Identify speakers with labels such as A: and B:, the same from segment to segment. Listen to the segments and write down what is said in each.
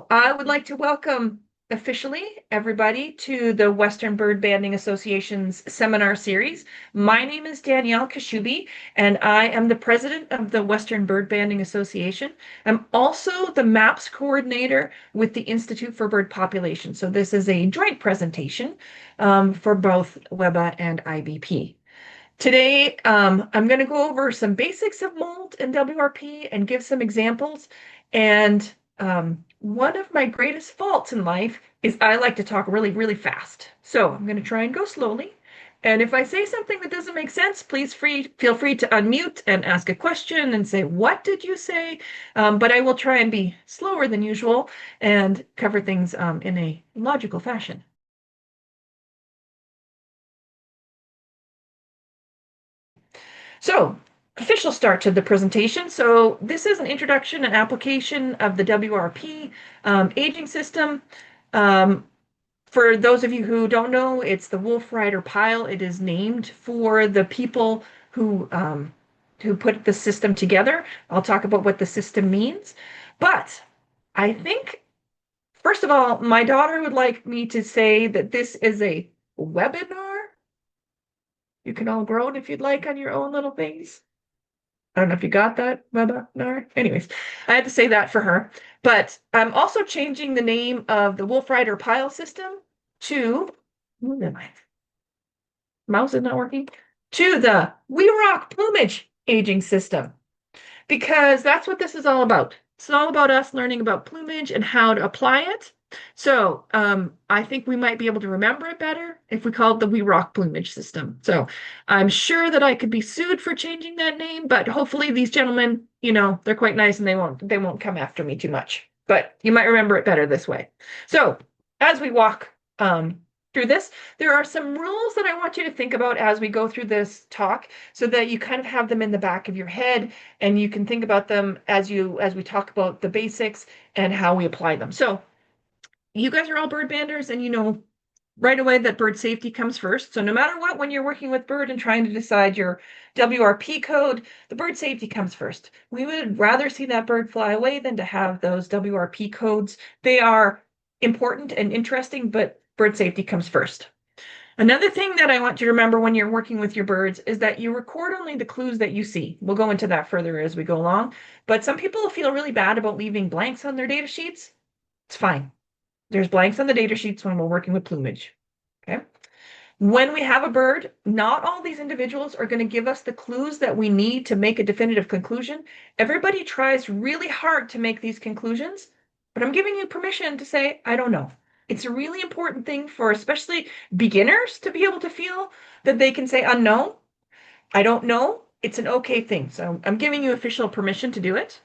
A: I would like to welcome officially everybody to the Western Bird Banding Association's seminar series. My name is Danielle Kaschube, and I am the president of the Western Bird Banding Association. I'm also the MAPS coordinator with the Institute for Bird Population. So this is a joint presentation for both WEBA and IBP. Today, I'm going to go over some basics of molt and WRP and give some examples. And one of my greatest faults in life is I like to talk really, really fast. So I'm going to try and go slowly. And if I say something that doesn't make sense, please feel free to unmute and ask a question and say, what did you say? But I will try and be slower than usual and cover things in a logical fashion. So, official start to the presentation. So this is an introduction and application of the WRP aging system. For those of you who don't know, it's the Wolfe-Ryder-Pyle. It is named for the people who put the system together. I'll talk about what the system means. But I think, first of all, my daughter would like me to say that this is a webinar. You can all groan if you'd like on your own little things. I don't know if you got that, webinar. Anyways, I had to say that for her. But I'm also changing the name of the Wolfe-Ryder-Pyle system to, mouse is not working, to the We Rock Plumage Aging System, because that's what this is all about. It's all about us learning about plumage and how to apply it. So I think we might be able to remember it better if we call it the We Rock Plumage System. So I'm sure that I could be sued for changing that name, but hopefully these gentlemen, they're quite nice and they won't come after me too much. But you might remember it better this way. So as we walk through this, there are some rules that I want you to think about as we go through this talk so that you kind of have them in the back of your head and you can think about them as we talk about the basics and how we apply them. So you guys are all bird banders and you know right away that bird safety comes first. So no matter what, when you're working with bird and trying to decide your WRP code, the bird safety comes first. We would rather see that bird fly away than to have those WRP codes. They are important and interesting, but bird safety comes first. Another thing that I want you to remember when you're working with your birds is that you record only the clues that you see. We'll go into that further as we go along, but some people feel really bad about leaving blanks on their data sheets. It's fine. There's blanks on the data sheets when we're working with plumage. Okay. When we have a bird, not all these individuals are going to give us the clues that we need to make a definitive conclusion. Everybody tries really hard to make these conclusions, but I'm giving you permission to say, I don't know. It's a really important thing for especially beginners to be able to feel that they can say unknown. I don't know. It's an okay thing. So I'm giving you official permission to do it.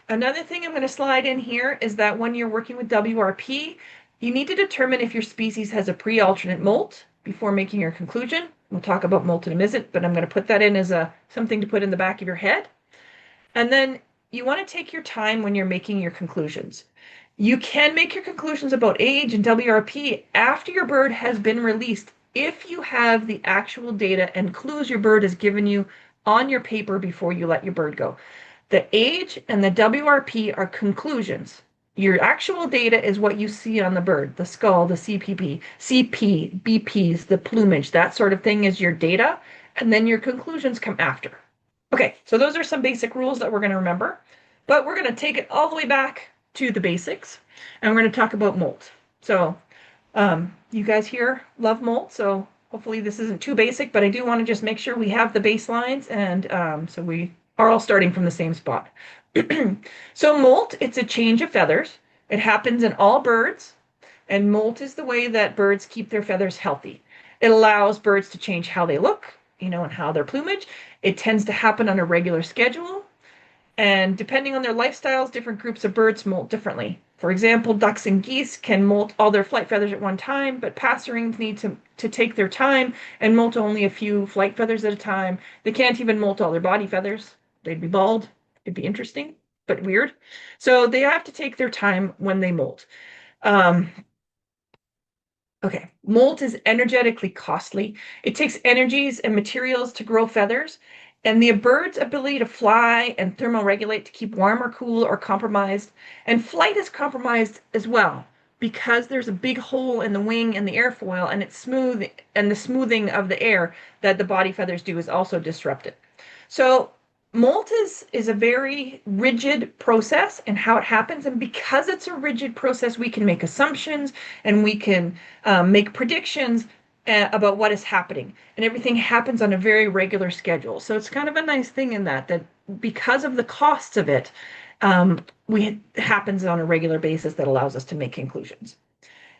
A: Another thing I'm going to slide in here is that when you're working with WRP, you need to determine if your species has a pre-alternate molt before making your conclusion. We'll talk about molt in a minute, but I'm going to put that in as something to put in the back of your head. And then you want to take your time when you're making your conclusions. You can make your conclusions about age and WRP after your bird has been released if you have the actual data and clues your bird has given you on your paper before you let your bird go. The age and the WRP are conclusions. Your actual data is what you see on the bird, the skull, the CPP, CP, BPs, the plumage, that sort of thing is your data, and then your conclusions come after. Okay, so those are some basic rules that we're going to remember, but we're going to take it all the way back to the basics, and we're going to talk about molt. So you guys here love molt, so hopefully this isn't too basic, but I do want to just make sure we have the baselines, and so we are all starting from the same spot. So molt, it's a change of feathers. It happens in all birds, and molt is the way that birds keep their feathers healthy. It allows birds to change how they look, and how their plumage. It tends to happen on a regular schedule, and depending on their lifestyles, different groups of birds molt differently. For example, ducks and geese can molt all their flight feathers at one time, but passerines need to take their time and molt only a few flight feathers at a time. They can't even molt all their body feathers. They'd be bald. It'd be interesting, but weird. So they have to take their time when they molt. Okay, molt is energetically costly. It takes energies and materials to grow feathers, and the bird's ability to fly and thermoregulate to keep warm or cool are compromised. And flight is compromised as well because there's a big hole in the wing and the airfoil, and it's smooth, and the smoothing of the air that the body feathers do is also disrupted. So molt is a very rigid process and how it happens. And because it's a rigid process, we can make assumptions and we can make predictions about what is happening. And everything happens on a very regular schedule. So it's kind of a nice thing in that because of the costs of it, it happens on a regular basis that allows us to make conclusions.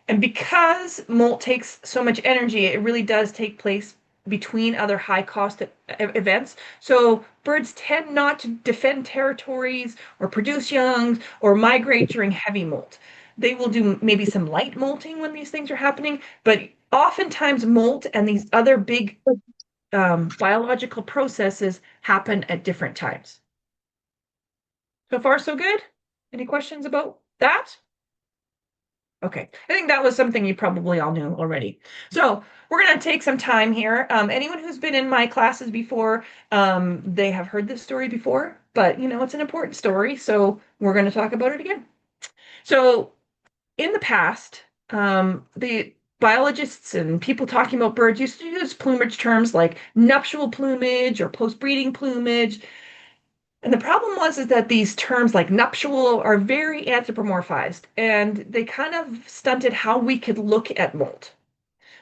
A: And because molt takes so much energy, it really does take place between other high cost events. So birds tend not to defend territories or produce young or migrate during heavy molt. They will do maybe some light molting when these things are happening, but oftentimes molt and these other big biological processes happen at different times. So far, so good? Any questions about that? Okay, I think that was something you probably all knew already. So we're going to take some time here. Anyone who's been in my classes before, they have heard this story before, but it's an important story, so we're going to talk about it again. So in the past, the biologists and people talking about birds used to use plumage terms like nuptial plumage or post-breeding plumage. And the problem is that these terms like nuptial are very anthropomorphized, and they kind of stunted how we could look at molt.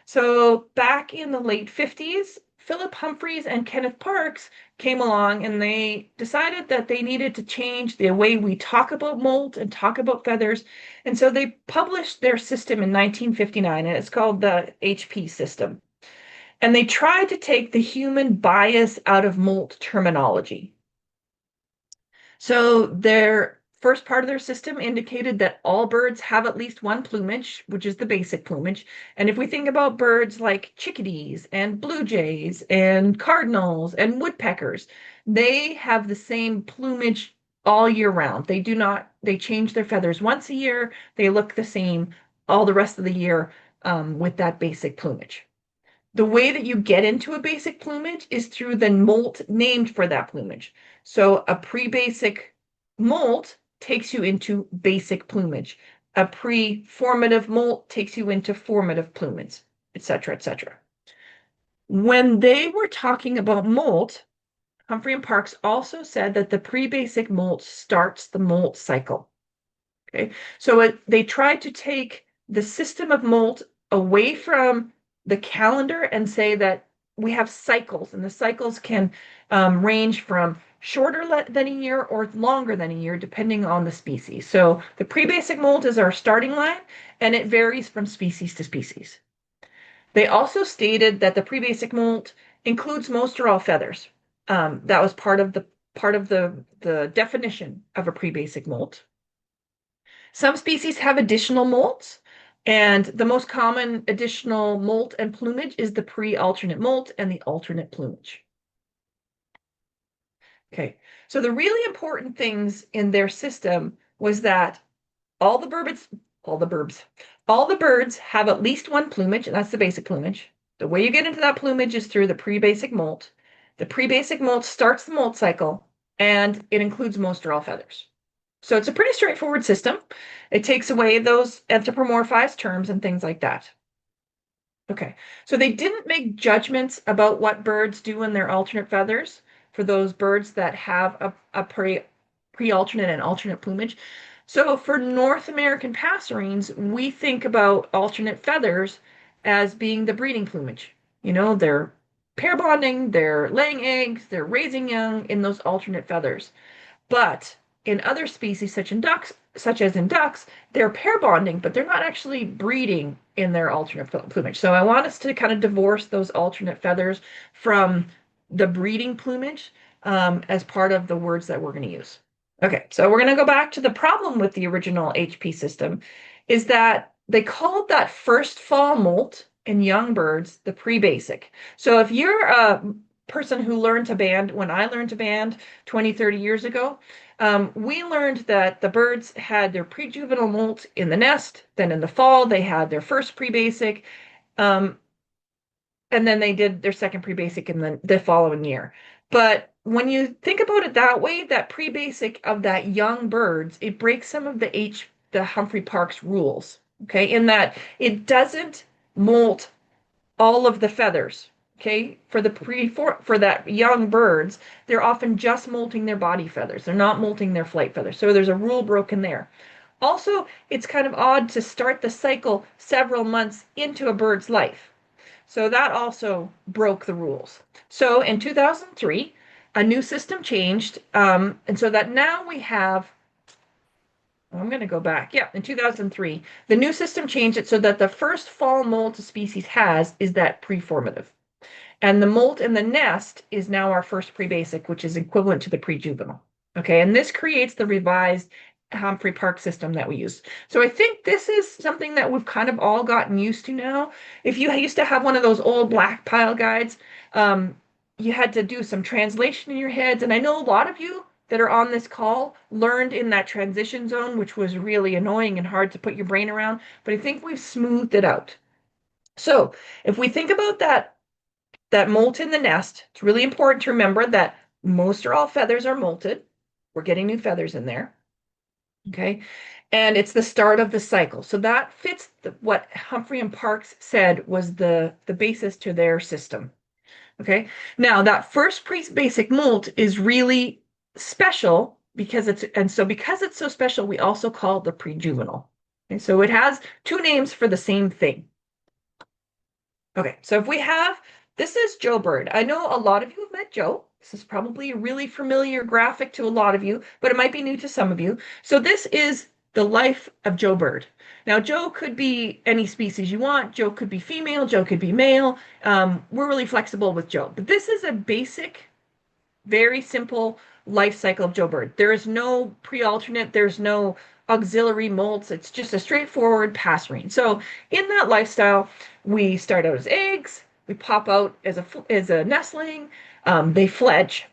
A: So back in the late 50s, Philip Humphreys and Kenneth Parkes came along and they decided that they needed to change the way we talk about molt and talk about feathers. And so they published their system in 1959, and it's called the HP system. And they tried to take the human bias out of molt terminology. So their first part of their system indicated that all birds have at least one plumage, which is the basic plumage. And if we think about birds like chickadees and blue jays and cardinals and woodpeckers, they have the same plumage all year round. They change their feathers once a year. They look the same all the rest of the year with that basic plumage. The way that you get into a basic plumage is through the molt named for that plumage. So a pre-basic molt takes you into basic plumage. A pre-formative molt takes you into formative plumage, etc., etc. When they were talking about molt, Humphrey and Parkes also said that the pre-basic molt starts the molt cycle. Okay, so they tried to take the system of molt away from the calendar and say that we have cycles, and the cycles can range from shorter than a year or longer than a year, depending on the species. So the pre-basic molt is our starting line, and it varies from species to species. They also stated that the pre-basic molt includes most or all feathers. That was part of the definition of a pre-basic molt. Some species have additional molts. And the most common additional molt and plumage is the pre-alternate molt and the alternate plumage. Okay, so the really important things in their system was that all the birds have at least one plumage, and that's the basic plumage. The way you get into that plumage is through the pre-basic molt. The pre-basic molt starts the molt cycle, and it includes most or all feathers. So it's a pretty straightforward system. It takes away those anthropomorphized terms and things like that. Okay, so they didn't make judgments about what birds do in their alternate feathers for those birds that have a pre-alternate and alternate plumage. So for North American passerines, we think about alternate feathers as being the breeding plumage. They're pair bonding, they're laying eggs, they're raising young in those alternate feathers. But in other species, such as in ducks, they're pair bonding, but they're not actually breeding in their alternate plumage. So I want us to kind of divorce those alternate feathers from the breeding plumage as part of the words that we're going to use. Okay, so we're going to go back to the problem with the original HP system is that they called that first fall molt in young birds the pre-basic. So if you're a person who learned to band, when I learned to band 20, 30 years ago, we learned that the birds had their pre-juvenile molt in the nest, then in the fall they had their first pre-basic, and then they did their second pre-basic in the following year. But when you think about it that way, that pre-basic of that young birds, it breaks some of the Humphrey-Parkes rules, okay, in that it doesn't molt all of the feathers. Okay, for that young birds, they're often just molting their body feathers. They're not molting their flight feathers. So there's a rule broken there. Also, it's kind of odd to start the cycle several months into a bird's life. So that also broke the rules. So in 2003, a new system changed, and so that now we have. I'm going to go back. Yeah, in 2003, the new system changed it so that the first fall molt a species has is that preformative. And the molt in the nest is now our first pre-basic, which is equivalent to the pre-juvenile. Okay, and this creates the revised Humphrey-Park system that we use. So I think this is something that we've kind of all gotten used to now. If you used to have one of those old black pile guides, you had to do some translation in your heads. And I know a lot of you that are on this call learned in that transition zone, which was really annoying and hard to put your brain around. But I think we've smoothed it out. So if we think about that molt in the nest, it's really important to remember that most or all feathers are molted. We're getting new feathers in there. Okay. And it's the start of the cycle. So that fits what Humphrey and Parkes said was the basis to their system. Okay. Now that first basic molt is really special because it's so special, we also call it the pre-juvenile. Okay, so it has two names for the same thing. Okay, so if we have, this is Joe Bird. I know a lot of you have met Joe. This is probably a really familiar graphic to a lot of you, but it might be new to some of you. So this is the life of Joe Bird. Now, Joe could be any species you want. Joe could be female. Joe could be male. We're really flexible with Joe. But this is a basic, very simple life cycle of Joe Bird. There is no pre-alternate. There's no auxiliary molts. It's just a straightforward passerine. So in that lifestyle, we start out as eggs. We pop out as a nestling. They fledge.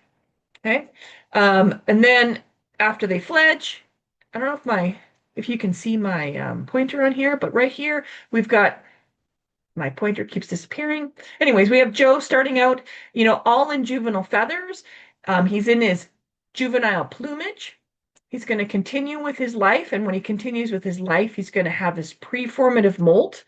A: Okay. And then after they fledge, I don't know if you can see my pointer on here, but right here we've got my pointer keeps disappearing. Anyways, we have Joe starting out, all in juvenile feathers. He's in his juvenile plumage. He's going to continue with his life, and when he continues with his life, he's going to have his preformative molt.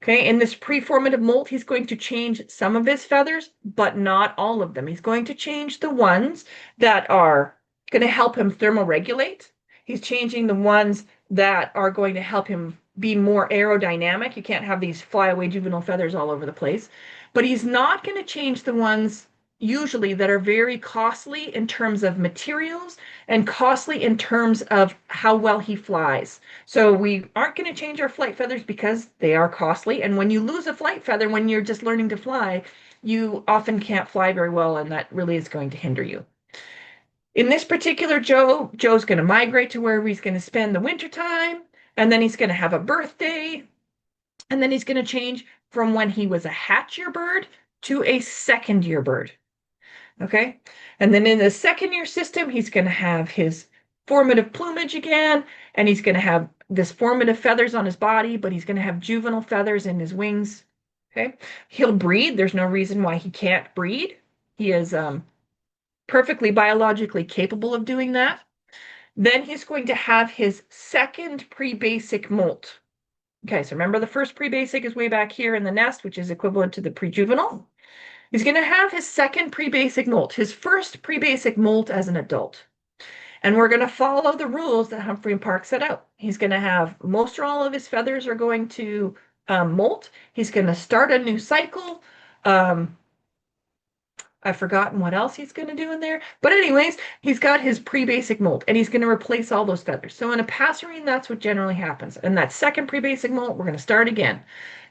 A: Okay, in this preformative molt, he's going to change some of his feathers, but not all of them. He's going to change the ones that are going to help him thermoregulate. He's changing the ones that are going to help him be more aerodynamic. You can't have these flyaway juvenile feathers all over the place. But he's not going to change the ones usually that are very costly in terms of materials and costly in terms of how well he flies. So we aren't going to change our flight feathers because they are costly. And when you lose a flight feather when you're just learning to fly, you often can't fly very well, and that really is going to hinder you. In this particular Joe's going to migrate to where he's going to spend the winter time, and then he's going to have a birthday, and then he's going to change from when he was a hatch year bird to a second year bird. Okay. And then in the second year system, he's going to have his formative plumage again, and he's going to have this formative feathers on his body, but he's going to have juvenile feathers in his wings. Okay. He'll breed. There's no reason why he can't breed. He is perfectly biologically capable of doing that. Then he's going to have his second pre-basic molt. Okay, so remember the first pre-basic is way back here in the nest, which is equivalent to the pre-juvenile. He's going to have his second pre-basic molt, his first pre-basic molt as an adult. And we're going to follow the rules that Humphrey and Parkes set out. He's going to have most or all of his feathers are going to molt. He's going to start a new cycle. I've forgotten what else he's going to do in there. But anyways, he's got his pre-basic molt, and he's going to replace all those feathers. So in a passerine, that's what generally happens. And that second pre-basic molt, we're going to start again.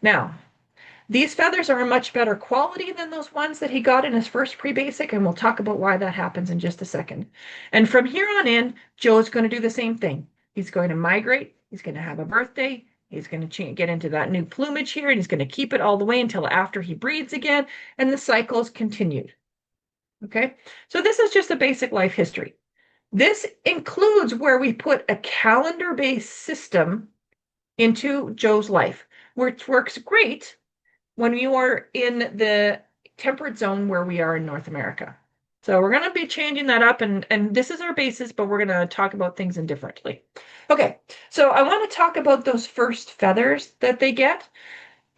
A: Now, these feathers are a much better quality than those ones that he got in his first pre-basic, and we'll talk about why that happens in just a second. And from here on in, Joe's going to do the same thing. He's going to migrate. He's going to have a birthday. He's going to get into that new plumage here, and he's going to keep it all the way until after he breeds again, and the cycle is continued. Okay, so this is just a basic life history. This includes where we put a calendar-based system into Joe's life, which works great when you are in the temperate zone where we are in North America. So we're going to be changing that up, and this is our basis, but we're going to talk about things indifferently. Okay, so I want to talk about those first feathers that they get.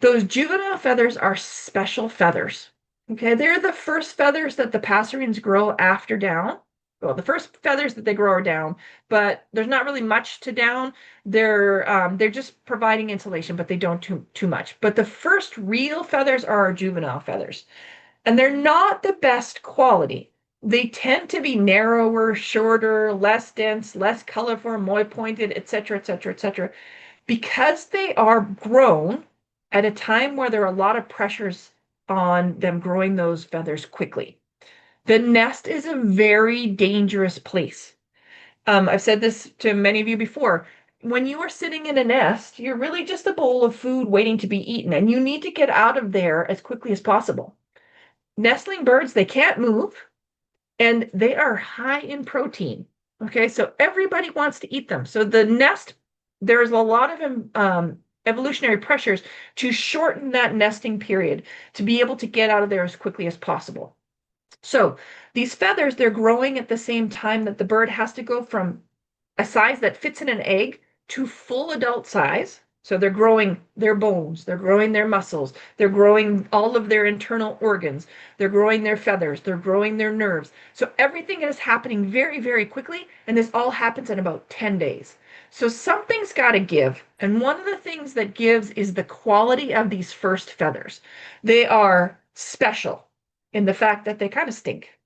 A: Those juvenile feathers are special feathers. Okay, they're the first feathers that the passerines grow after down. Well, the first feathers that they grow are down, but there's not really much to down. They're just providing insulation, but they don't too much. But the first real feathers are our juvenile feathers, and they're not the best quality. They tend to be narrower, shorter, less dense, less colorful, more pointed, etc., etc., etc. Because they are grown at a time where there are a lot of pressures on them growing those feathers quickly. The nest is a very dangerous place. I've said this to many of you before. When you are sitting in a nest, you're really just a bowl of food waiting to be eaten, and you need to get out of there as quickly as possible. Nestling birds, they can't move, and they are high in protein. Okay, so everybody wants to eat them. So the nest, there's a lot of evolutionary pressures to shorten that nesting period to be able to get out of there as quickly as possible. So these feathers, they're growing at the same time that the bird has to go from a size that fits in an egg to full adult size. So they're growing their bones, they're growing their muscles, they're growing all of their internal organs, they're growing their feathers, they're growing their nerves. So everything is happening very, very quickly, and this all happens in about 10 days. So something's got to give. And one of the things that gives is the quality of these first feathers. They are special in the fact that they kind of stink.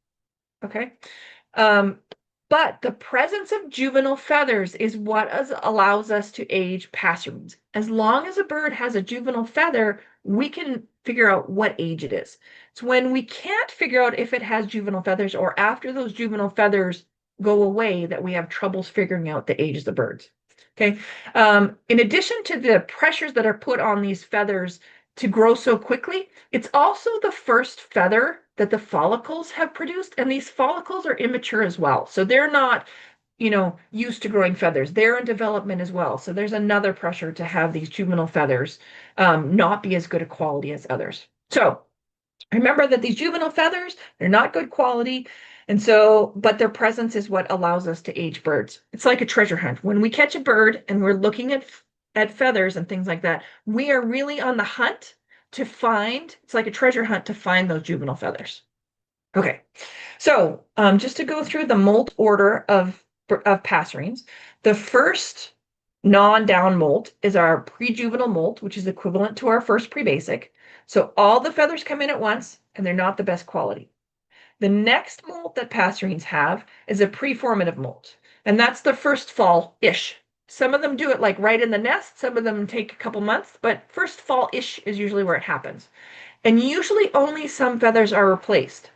A: Okay. Um, but the presence of juvenile feathers is what allows us to age passerines. As long as a bird has a juvenile feather, we can figure out what age it is. It's when we can't figure out if it has juvenile feathers or after those juvenile feathers go away that we have troubles figuring out the age of the birds. Okay. In addition to the pressures that are put on these feathers to grow so quickly, it's also the first feather that the follicles have produced, and these follicles are immature as well. So they're not, used to growing feathers. They're in development as well. So there's another pressure to have these juvenile feathers not be as good a quality as others. So remember that these juvenile feathers, they're not good quality. And so, but their presence is what allows us to age birds. It's like a treasure hunt. When we catch a bird and we're looking at feathers and things like that, we are really on the hunt to find, it's like a treasure hunt to find those juvenile feathers. Okay, so just to go through the molt order of passerines, the first non-down molt is our pre-juvenile molt, which is equivalent to our first pre-basic. So all the feathers come in at once, and they're not the best quality. The next molt that passerines have is a preformative molt, and that's the first fall-ish. Some of them do it like right in the nest, some of them take a couple months, but first fall-ish is usually where it happens. And usually only some feathers are replaced.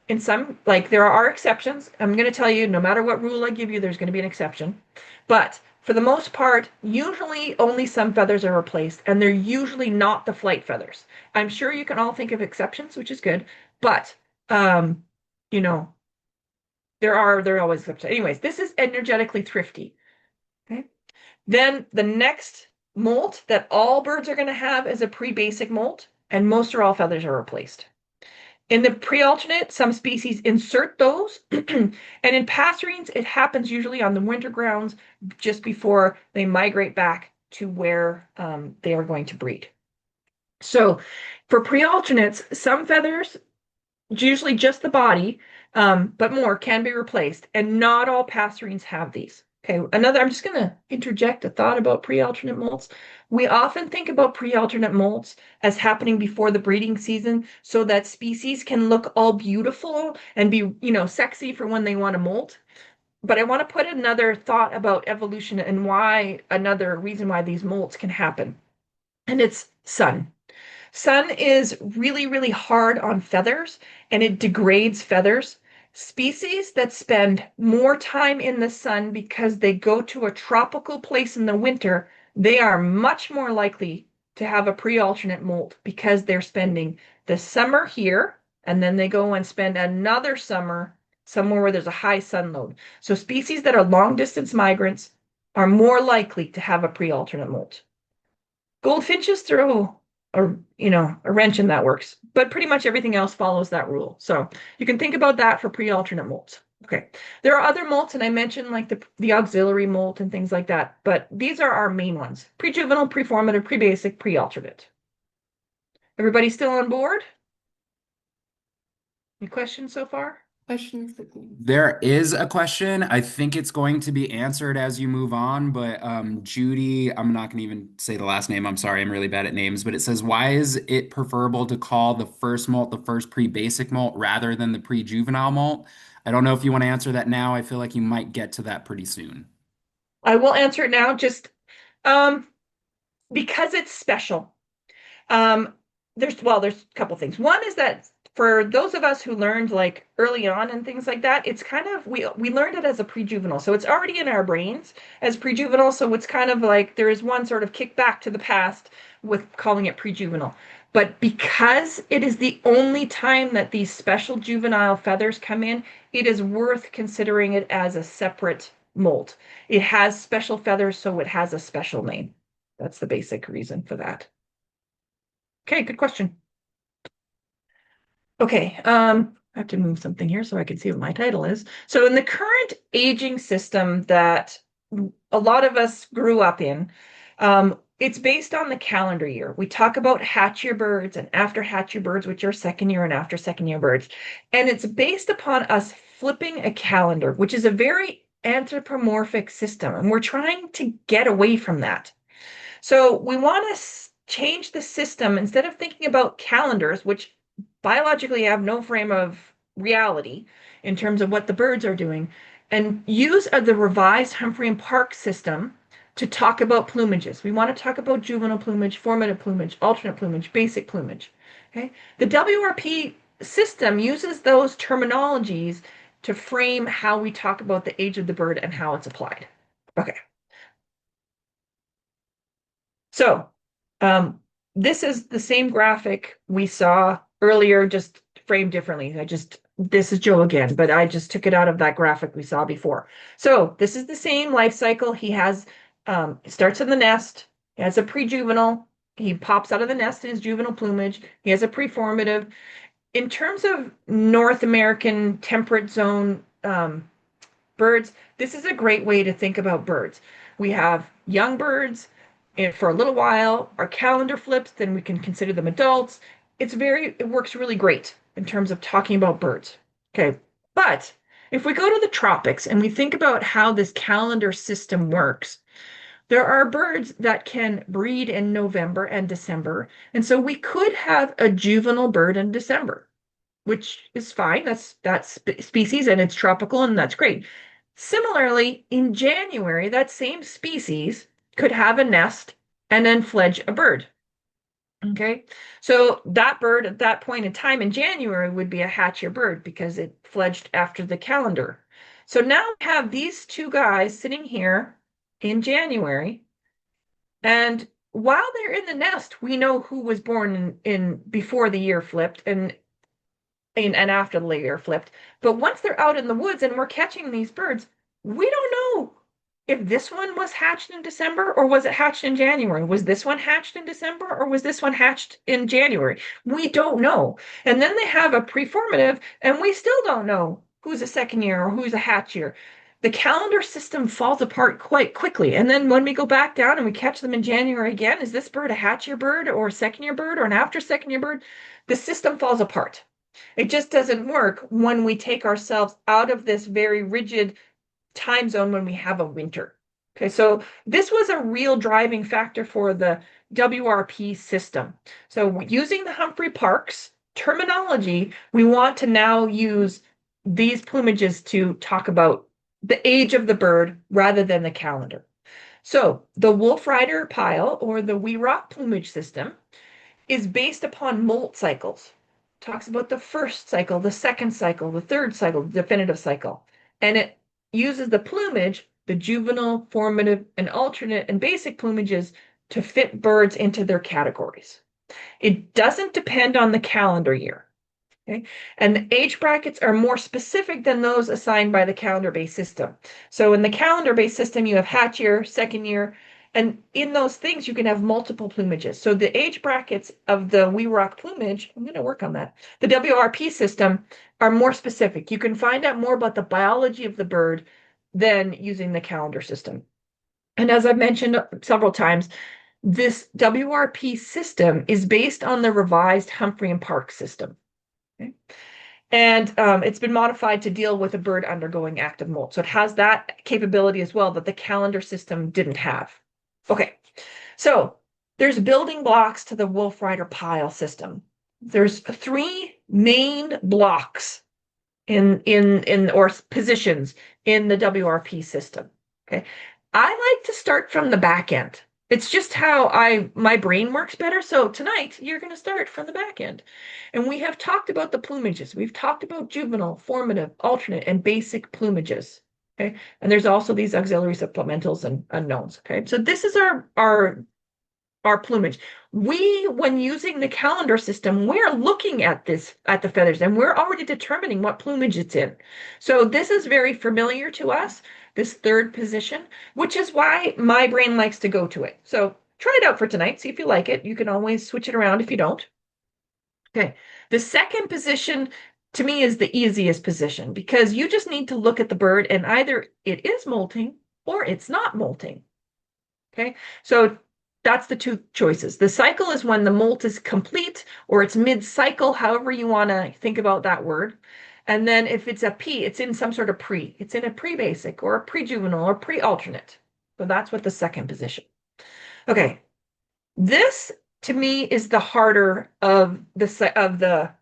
A: In some, like there are exceptions. I'm going to tell you, no matter what rule I give you, there's going to be an exception. But for the most part, usually only some feathers are replaced, and they're usually not the flight feathers. I'm sure you can all think of exceptions, which is good, but you know, there are always exceptions. Anyways, this is energetically thrifty. Okay. Then the next molt that all birds are going to have is a pre-basic molt, and most or all feathers are replaced. In the pre-alternate, some species insert those, and in passerines, it happens usually on the winter grounds just before they migrate back to where they are going to breed. So for pre-alternates, some feathers, usually just the body, but more can be replaced, and not all passerines have these. Okay, I'm just going to interject a thought about pre-alternate molts. We often think about pre-alternate molts as happening before the breeding season so that species can look all beautiful and be, sexy for when they want to molt. But I want to put another thought about evolution and another reason why these molts can happen. And it's sun. Sun is really, really hard on feathers, and it degrades feathers. Species that spend more time in the sun because they go to a tropical place in the winter, they are much more likely to have a pre-alternate molt because they're spending the summer here, and then they go and spend another summer somewhere where there's a high sun load. So species that are long-distance migrants are more likely to have a pre-alternate molt. Goldfinches throw a wrench in that works. But pretty much everything else follows that rule. So you can think about that for pre-alternate molts. Okay. There are other molts, and I mentioned like the auxiliary molt and things like that, but these are our main ones: pre-juvenile, pre-formative, pre-basic, pre-alternate. Everybody still on board? Any questions so far?
B: Questions?
C: There is a question. I think it's going to be answered as you move on, but Judy, I'm not going to even say the last name. I'm sorry, I'm really bad at names, but it says, why is it preferable to call the first molt the first pre-basic molt rather than the pre-juvenile molt? I don't know if you want to answer that now. I feel like you might get to that pretty soon.
A: I will answer it now, just um, because it's special. Um, there's a couple things. One is that for those of us who learned like early on and things like that, it's kind of we learned it as a pre-juvenile, so it's already in our brains as pre-juvenile. So it's kind of like there is one sort of kickback to the past with calling it pre-juvenile. But because it is the only time that these special juvenile feathers come in, it is worth considering it as a separate molt. It has special feathers, so it has a special name. That's the basic reason for that. Okay, good question. Okay, I have to move something here so I can see what my title is. So in the current aging system that a lot of us grew up in, it's based on the calendar year. We talk about hatch year birds and after hatch year birds, which are second year and after second year birds. And it's based upon us flipping a calendar, which is a very anthropomorphic system. And we're trying to get away from that. So we want to change the system instead of thinking about calendars, which biologically have no frame of reality in terms of what the birds are doing, and use the revised Humphrey and Parkes system to talk about plumages. We want to talk about juvenile plumage, formative plumage, alternate plumage, basic plumage. Okay, the WRP system uses those terminologies to frame how we talk about the age of the bird and how it's applied. Okay. So this is the same graphic we saw earlier, just framed differently. This is Joe again, but I just took it out of that graphic we saw before. So this is the same life cycle. He has, starts in the nest, he has a pre-juvenile, he pops out of the nest in his juvenile plumage, he has a pre-formative. In terms of North American temperate zone birds, this is a great way to think about birds. We have young birds, and for a little while, our calendar flips, then we can consider them adults. It works really great in terms of talking about birds. Okay. But if we go to the tropics and we think about how this calendar system works, there are birds that can breed in November and December. And so we could have a juvenile bird in December, which is fine. That's species and it's tropical and that's great. Similarly, in January, that same species could have a nest and then fledge a bird. Okay, so that bird at that point in time in January would be a hatch year bird because it fledged after the calendar. So now we have these two guys sitting here in January, and while they're in the nest, we know who was born in before the year flipped and after the year flipped. But once they're out in the woods and we're catching these birds, we don't know if this one was hatched in December or was it hatched in January. Was this one hatched in December or was this one hatched in January? We don't know. And then they have a preformative, and we still don't know who's a second year or who's a hatch year. The calendar system falls apart quite quickly. And then when we go back down and we catch them in January again, is this bird a hatch year bird or a second year bird or an after second year bird? The system falls apart. It just doesn't work when we take ourselves out of this very rigid time zone when we have a winter. Okay, so this was a real driving factor for the WRP system. So using the Humphrey-Parkes terminology, we want to now use these plumages to talk about the age of the bird rather than the calendar. So the Wolfe-Ryder-Pyle or the WRP plumage system is based upon molt cycles. Talks about the first cycle, the second cycle, the third cycle, the definitive cycle. And it uses the plumage, the juvenile, formative, and alternate and basic plumages to fit birds into their categories. It doesn't depend on the calendar year. Okay? And the age brackets are more specific than those assigned by the calendar-based system. So in the calendar-based system, you have hatch year, second year, And in those things, you can have multiple plumages. So the age brackets of the We Rock plumage, I'm going to work on that. The WRP system are more specific. You can find out more about the biology of the bird than using the calendar system. And as I've mentioned several times, this WRP system is based on the revised Humphrey-Parkes system. Okay? And it's been modified to deal with a bird undergoing active molt. So it has that capability as well that the calendar system didn't have. Okay, so there's building blocks to the Wolfe-Ryder-Pyle system. There's three main blocks in or positions in the WRP system. Okay. I like to start from the back end. It's just how my brain works better. So tonight you're going to start from the back end. And we have talked about the plumages. We've talked about juvenile, formative, alternate, and basic plumages. Okay. And there's also these auxiliary supplementals and unknowns. Okay. So this is our plumage. When using the calendar system, we're looking at the feathers, and we're already determining what plumage it's in. So this is very familiar to us, this third position, which is why my brain likes to go to it. So try it out for tonight, see if you like it. You can always switch it around if you don't. Okay, the second position to me is the easiest position because you just need to look at the bird and either it is molting or it's not molting. Okay, so that's the two choices. The cycle is when the molt is complete or it's mid-cycle, however you want to think about that word. And then if it's a P, it's in some sort of pre. It's in a pre-basic or a pre-juvenile or pre-alternate. So that's what the second position. Okay, this to me is the harder of the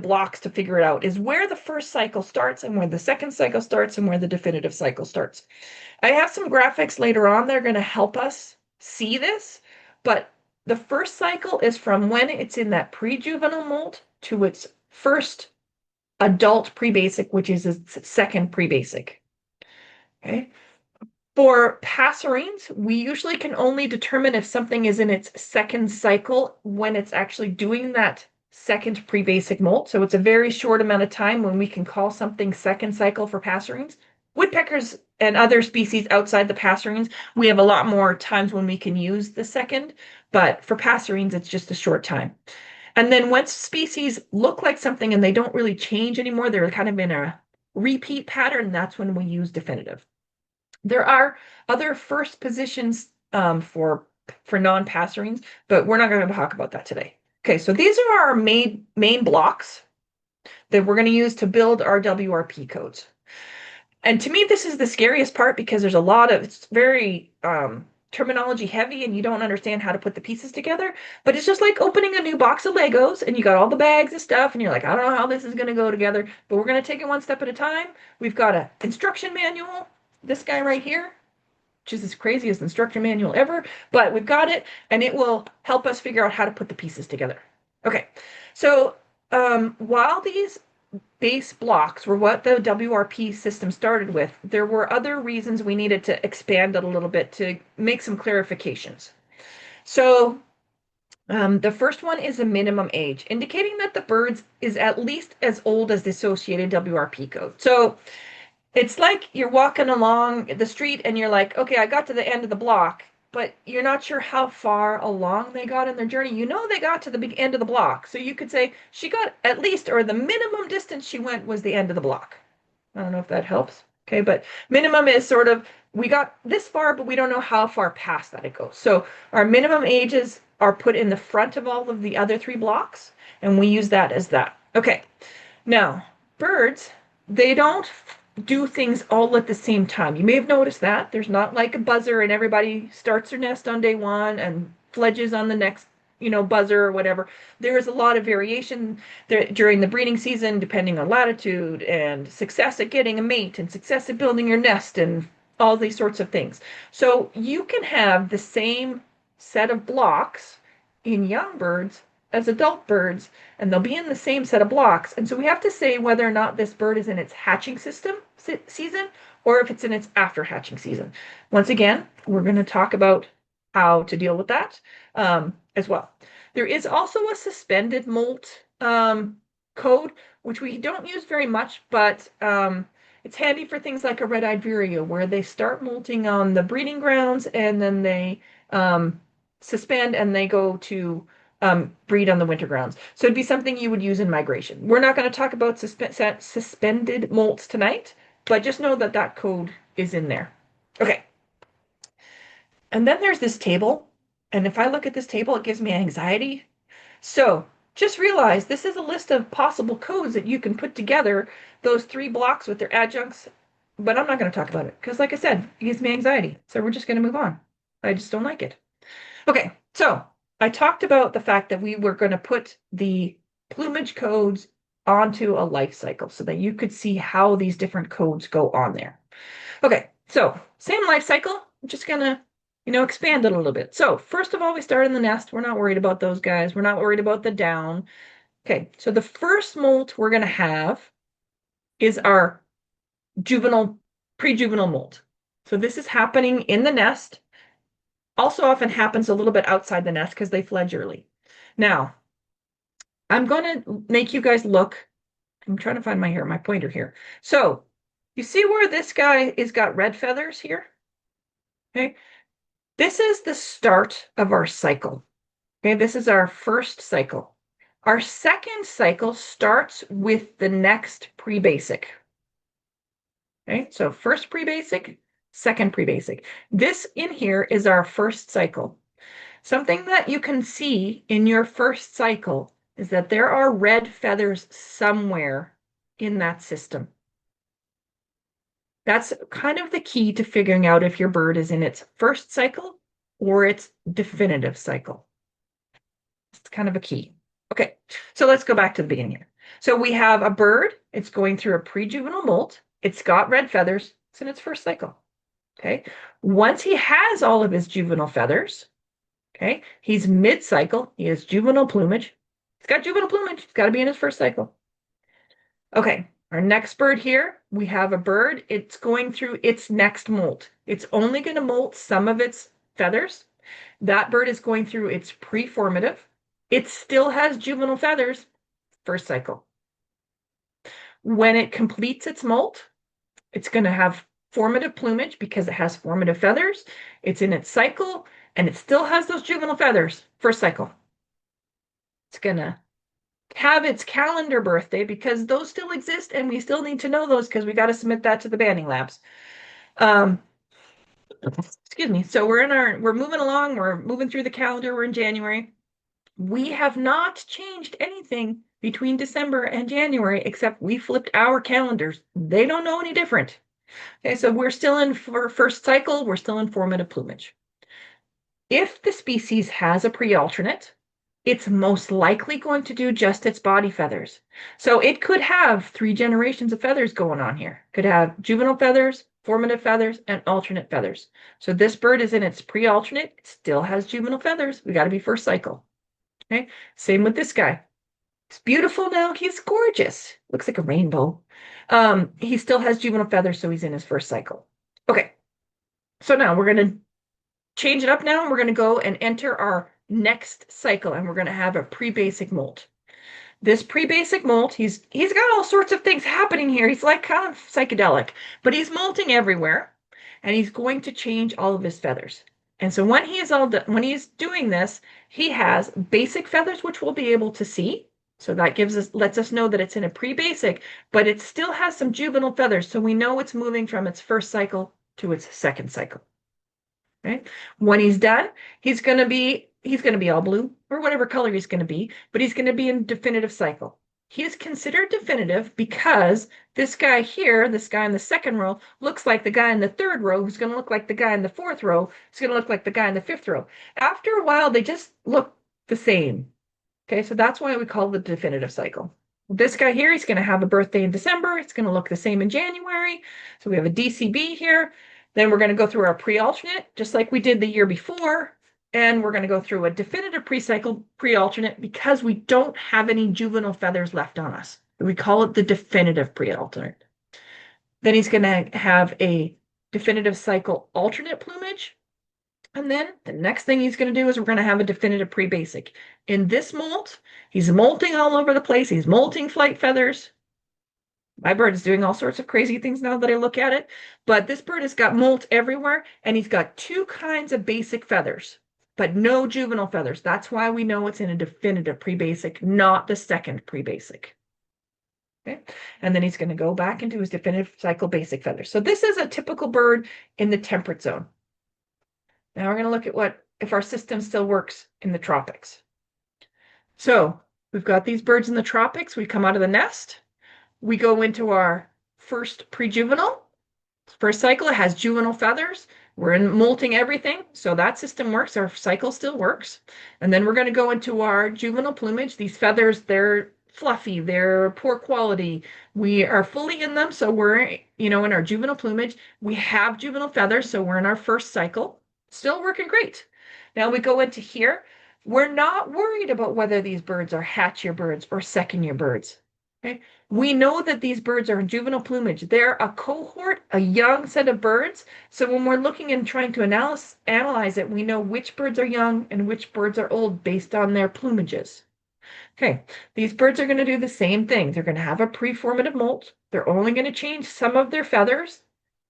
A: blocks to figure it out, is where the first cycle starts and where the second cycle starts and where the definitive cycle starts. I have some graphics later on that are going to help us see this, but the first cycle is from when it's in that pre-juvenile molt to its first adult pre-basic, which is its second pre-basic. Okay. For passerines, we usually can only determine if something is in its second cycle when it's actually doing that second pre-basic molt. So it's a very short amount of time when we can call something second cycle for passerines. Woodpeckers and other species outside the passerines, we have a lot more times when we can use the second, but for passerines, it's just a short time. And then once species look like something and they don't really change anymore, they're kind of in a repeat pattern, that's when we use definitive. There are other first positions for non-passerines, but we're not going to talk about that today. Okay, so these are our main blocks that we're going to use to build our WRP codes. And to me, this is the scariest part because there's a lot of, it's very terminology heavy and you don't understand how to put the pieces together. But it's just like opening a new box of Legos and you got all the bags and stuff and you're like, I don't know how this is going to go together, but we're going to take it one step at a time. We've got an instruction manual, this guy right here, which is the craziest instruction manual ever, but we've got it and it will help us figure out how to put the pieces together. Okay, so while these base blocks were what the WRP system started with, there were other reasons we needed to expand it a little bit to make some clarifications. So the first one is a minimum age, indicating that the bird is at least as old as the associated WRP code. So it's like you're walking along the street and you're like, okay, I got to the end of the block, but you're not sure how far along they got in their journey. You know they got to the big end of the block. So you could say she got at least, or the minimum distance she went was the end of the block. I don't know if that helps. Okay, but minimum is sort of, we got this far, but we don't know how far past that it goes. So our minimum ages are put in the front of all of the other three blocks, and we use that as that. Okay, now birds, they don't do things all at the same time. You may have noticed that. There's not like a buzzer and everybody starts their nest on day one and fledges on the next, buzzer or whatever. There is a lot of variation there during the breeding season, depending on latitude and success at getting a mate and success at building your nest and all these sorts of things. So you can have the same set of blocks in young birds as adult birds, and they'll be in the same set of blocks. And so we have to say whether or not this bird is in its hatching season or if it's in its after hatching season. Once again, we're going to talk about how to deal with that as well. There is also a suspended molt code, which we don't use very much, but It's handy for things like a red-eyed vireo, where they start molting on the breeding grounds and then they suspend and they go to breed on the winter grounds. So it'd be something you would use in migration. We're not going to talk about suspended molts tonight, but just know that that code is in there. Okay. And then there's this table. And if I look at this table, it gives me anxiety. So just realize this is a list of possible codes that you can put together, those 3 blocks with their adjuncts, but I'm not going to talk about it because, like I said, it gives me anxiety. So we're just going to move on. I just don't like it. Okay, so I talked about the fact that we were going to put the plumage codes onto a life cycle so that you could see how these different codes go on there. Okay, so same life cycle, I'm just gonna, expand it a little bit. So first of all, we start in the nest. We're not worried about those guys. We're not worried about the down. Okay, so the first molt we're gonna have is our pre-juvenile molt. So this is happening in the nest. Also often happens a little bit outside the nest because they fledge early. Now, I'm gonna make you guys look. I'm trying to find my pointer here. So you see where this guy is got red feathers here? Okay. This is the start of our cycle. Okay, this is our first cycle. Our second cycle starts with the next pre-basic. Okay, so first pre-basic, second pre-basic. This in here is our first cycle. Something that you can see in your first cycle is that there are red feathers somewhere in that system. That's kind of the key to figuring out if your bird is in its first cycle or its definitive cycle. It's kind of a key. Okay, so let's go back to the beginning here. So we have a bird. It's going through a pre-juvenile molt. It's got red feathers. It's in its first cycle. Okay, once he has all of his juvenile feathers, okay, he's mid-cycle. He has juvenile plumage. He's got juvenile plumage. It's got to be in his first cycle. Okay, our next bird here, we have a bird. It's going through its next molt. It's only going to molt some of its feathers. That bird is going through its pre-formative. It still has juvenile feathers, first cycle. When it completes its molt, it's going to have formative plumage because it has formative feathers. It's in its cycle, and it still has those juvenile feathers, first cycle. It's going to have its calendar birthday because those still exist and we still need to know those because we got to submit that to the banding labs. Excuse me. So we're moving along. We're moving through the calendar. We're in January. We have not changed anything between December and January except we flipped our calendars. They don't know any different. Okay, so we're still in for first cycle. We're still in formative plumage. If the species has a pre-alternate, it's most likely going to do just its body feathers. So it could have 3 generations of feathers going on here. Could have juvenile feathers, formative feathers, and alternate feathers. So this bird is in its pre-alternate. It still has juvenile feathers. We got to be first cycle. Okay, same with this guy. It's beautiful now. He's gorgeous. Looks like a rainbow. He still has juvenile feathers, so he's in his first cycle. Okay, so now we're going to change it up now. We're going to go and enter our next cycle, and we're going to have a pre-basic molt. This pre-basic molt, he's got all sorts of things happening here. He's like kind of psychedelic, but he's molting everywhere, and he's going to change all of his feathers. And so when when he's doing this, he has basic feathers, which we'll be able to see. So that lets us know that it's in a pre-basic, but it still has some juvenile feathers. So we know it's moving from its first cycle to its second cycle. Right? When he's done, he's going to be all blue or whatever color he's going to be, but he's going to be in definitive cycle. He is considered definitive because this guy here, this guy in the second row, looks like the guy in the third row, who's going to look like the guy in the fourth row, who's going to look like the guy in the fifth row. After a while, they just look the same. Okay, so that's why we call it the definitive cycle. This guy here, he's going to have a birthday in December. It's going to look the same in January. So we have a DCB here. Then we're going to go through our pre-alternate, just like we did the year before. And we're going to go through a definitive pre-cycle pre-alternate because we don't have any juvenile feathers left on us. We call it the definitive pre-alternate. Then he's going to have a definitive cycle alternate plumage. And then the next thing he's going to do is we're going to have a definitive pre-basic. In this molt, he's molting all over the place. He's molting flight feathers. My bird is doing all sorts of crazy things now that I look at it. But this bird has got molt everywhere, and he's got two kinds of basic feathers, but no juvenile feathers. That's why we know it's in a definitive pre-basic, not the second pre-basic. Okay. And then he's going to go back into his definitive cycle basic feathers. So this is a typical bird in the temperate zone. Now we're going to look at what if our system still works in the tropics. So we've got these birds in the tropics. We come out of the nest. We go into our first pre-juvenile. First cycle, it has juvenile feathers. We're in molting everything. So that system works. Our cycle still works. And then we're going to go into our juvenile plumage. These feathers, they're fluffy, they're poor quality. We are fully in them. So we're, in our juvenile plumage. We have juvenile feathers. So we're in our first cycle. Still working great. Now we go into here. We're not worried about whether these birds are hatch-year birds or second-year birds. Okay. We know that these birds are in juvenile plumage. They're a cohort, a young set of birds. So when we're looking and trying to analyze it, we know which birds are young and which birds are old based on their plumages. Okay, these birds are going to do the same thing. They're going to have a preformative molt. They're only going to change some of their feathers.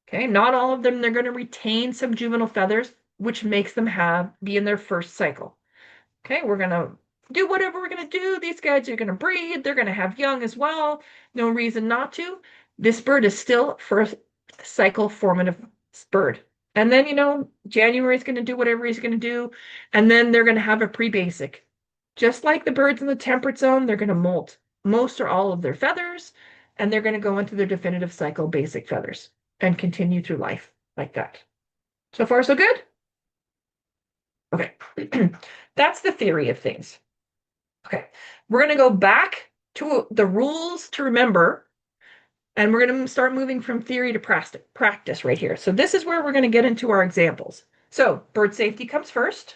A: Okay, not all of them. They're going to retain some juvenile feathers, which makes them be in their first cycle. Okay, we're going to do whatever we're going to do. These guys are going to breed. They're going to have young as well. No reason not to. This bird is still first cycle formative bird. And then, January is going to do whatever he's going to do. And then they're going to have a pre-basic. Just like the birds in the temperate zone, they're going to molt most or all of their feathers, and they're going to go into their definitive cycle basic feathers and continue through life like that. So far, so good? Okay. That's the theory of things. Okay. We're going to go back to the rules to remember, and we're going to start moving from theory to practice right here. So this is where we're going to get into our examples. So bird safety comes first.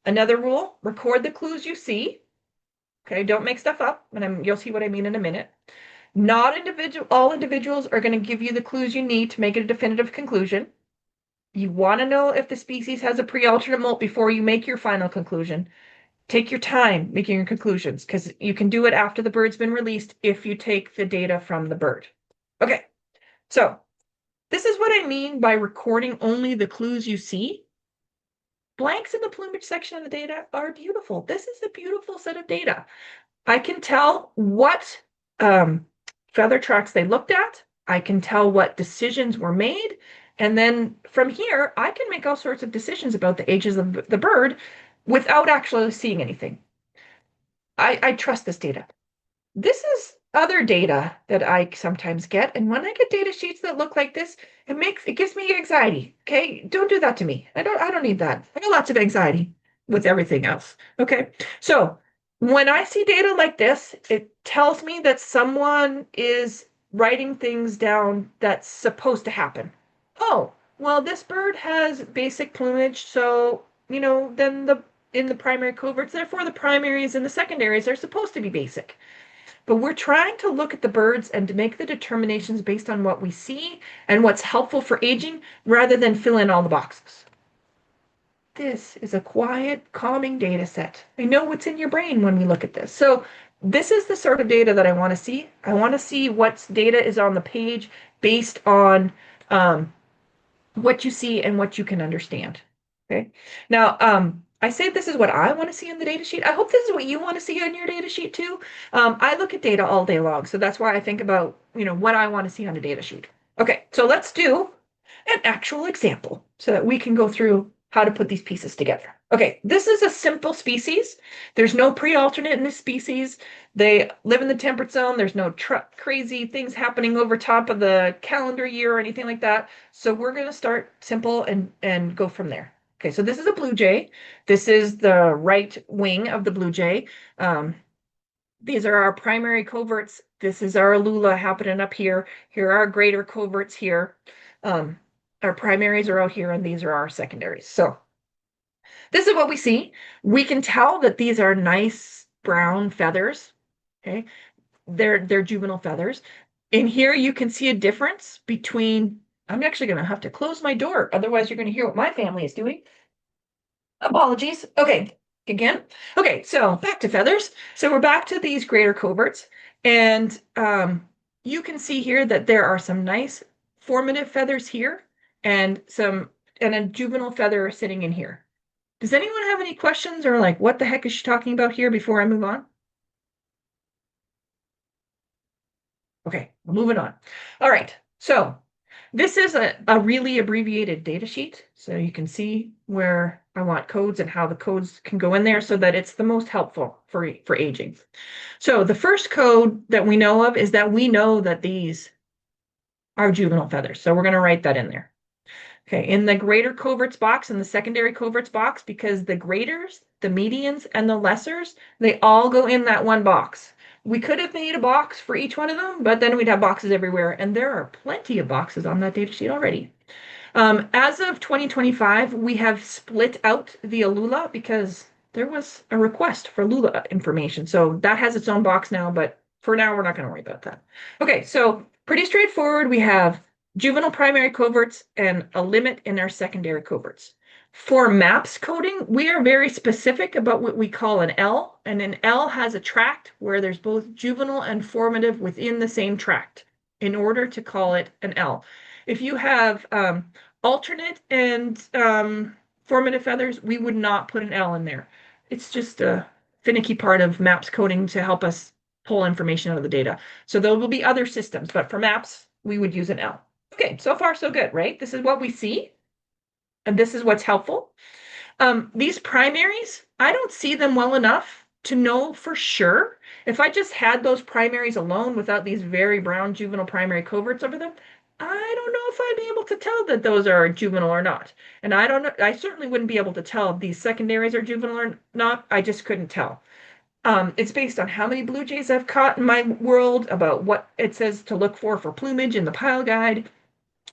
A: Another rule, record the clues you see. Okay, don't make stuff up, and you'll see what I mean in a minute. All individuals are going to give you the clues you need to make a definitive conclusion. You want to know if the species has a pre-alternate molt before you make your final conclusion. Take your time making your conclusions, because you can do it after the bird's been released if you take the data from the bird. Okay, so this is what I mean by recording only the clues you see. Blanks in the plumage section of the data are beautiful. This is a beautiful set of data. I can tell what feather tracks they looked at. I can tell what decisions were made. And then from here, I can make all sorts of decisions about the ages of the bird without actually seeing anything. I trust this data. This is other data that I sometimes get. And when I get data sheets that look like this, it gives me anxiety. Okay. Don't do that to me. I don't need that. I got lots of anxiety with everything else. Okay. So when I see data like this, it tells me that someone is writing things down that's supposed to happen. Oh, well, this bird has basic plumage. So, then in the primary coverts, therefore the primaries and the secondaries are supposed to be basic. But we're trying to look at the birds and to make the determinations based on what we see and what's helpful for aging rather than fill in all the boxes. This is a quiet, calming data set. I know what's in your brain when we look at this. So this is the sort of data that I want to see. I want to see what data is on the page based on what you see and what you can understand. Okay. Now, I say this is what I want to see in the data sheet. I hope this is what you want to see on your data sheet too. I look at data all day long, so that's why I think about, what I want to see on a data sheet. Okay, so let's do an actual example so that we can go through how to put these pieces together. Okay, this is a simple species. There's no pre-alternate in this species. They live in the temperate zone. There's no crazy things happening over top of the calendar year or anything like that. So we're going to start simple and go from there. Okay, so this is a blue jay. This is the right wing of the blue jay. These are our primary coverts. This is our lula happening up here. Here are our greater coverts here. Our primaries are out here, and these are our secondaries. So this is what we see. We can tell that these are nice brown feathers. Okay, they're juvenile feathers. In here, you can see a difference between. I'm actually going to have to close my door, otherwise you're going to hear what my family is doing. Apologies. Okay, again. Okay, so back to feathers. So we're back to these greater coverts, and you can see here that there are some nice formative feathers here and a juvenile feather sitting in here. Does anyone have any questions or like, what the heck is she talking about here before I move on? Okay, moving on. All right, so this is a really abbreviated data sheet. So you can see where I want codes and how the codes can go in there so that it's the most helpful for aging. So the first code that we know of is that we know that these are juvenile feathers. So we're going to write that in there. Okay, in the greater coverts box and the secondary coverts box, because the greaters, the medians, and the lessers, they all go in that one box. We could have made a box for each one of them, but then we'd have boxes everywhere, and there are plenty of boxes on that data sheet already. As of 2025, we have split out the Alula because there was a request for Lula information. So that has its own box now, but for now, we're not going to worry about that. Okay, so pretty straightforward. We have juvenile primary coverts and a limit in our secondary coverts. For MAPS coding, we are very specific about what we call an L, and an L has a tract where there's both juvenile and formative within the same tract in order to call it an L. If you have alternate and formative feathers, we would not put an L in there. It's just a finicky part of MAPS coding to help us pull information out of the data. So there will be other systems, but for MAPS, we would use an L. Okay, so far so good, right? This is what we see, and this is what's helpful. These primaries, I don't see them well enough to know for sure. If I just had those primaries alone without these very brown juvenile primary coverts over them, I don't know if I'd be able to tell that those are juvenile or not. And I don't know, I certainly wouldn't be able to tell if these secondaries are juvenile or not. I just couldn't tell. It's based on how many blue jays I've caught in my world, about what it says to look for plumage in the Pyle guide.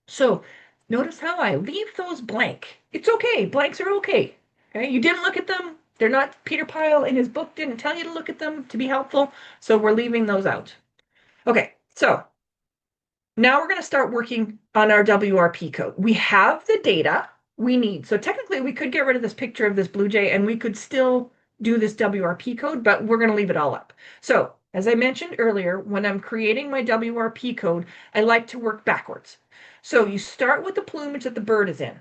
A: So notice how I leave those blank. It's okay. Blanks are okay. Okay, you didn't look at them. They're not, Peter Pyle in his book didn't tell you to look at them to be helpful. So we're leaving those out. Okay, so now we're going to start working on our WRP code. We have the data we need. So technically we could get rid of this picture of this blue jay and we could still do this WRP code, but we're going to leave it all up. So as I mentioned earlier, when I'm creating my WRP code, I like to work backwards. So you start with the plumage that the bird is in.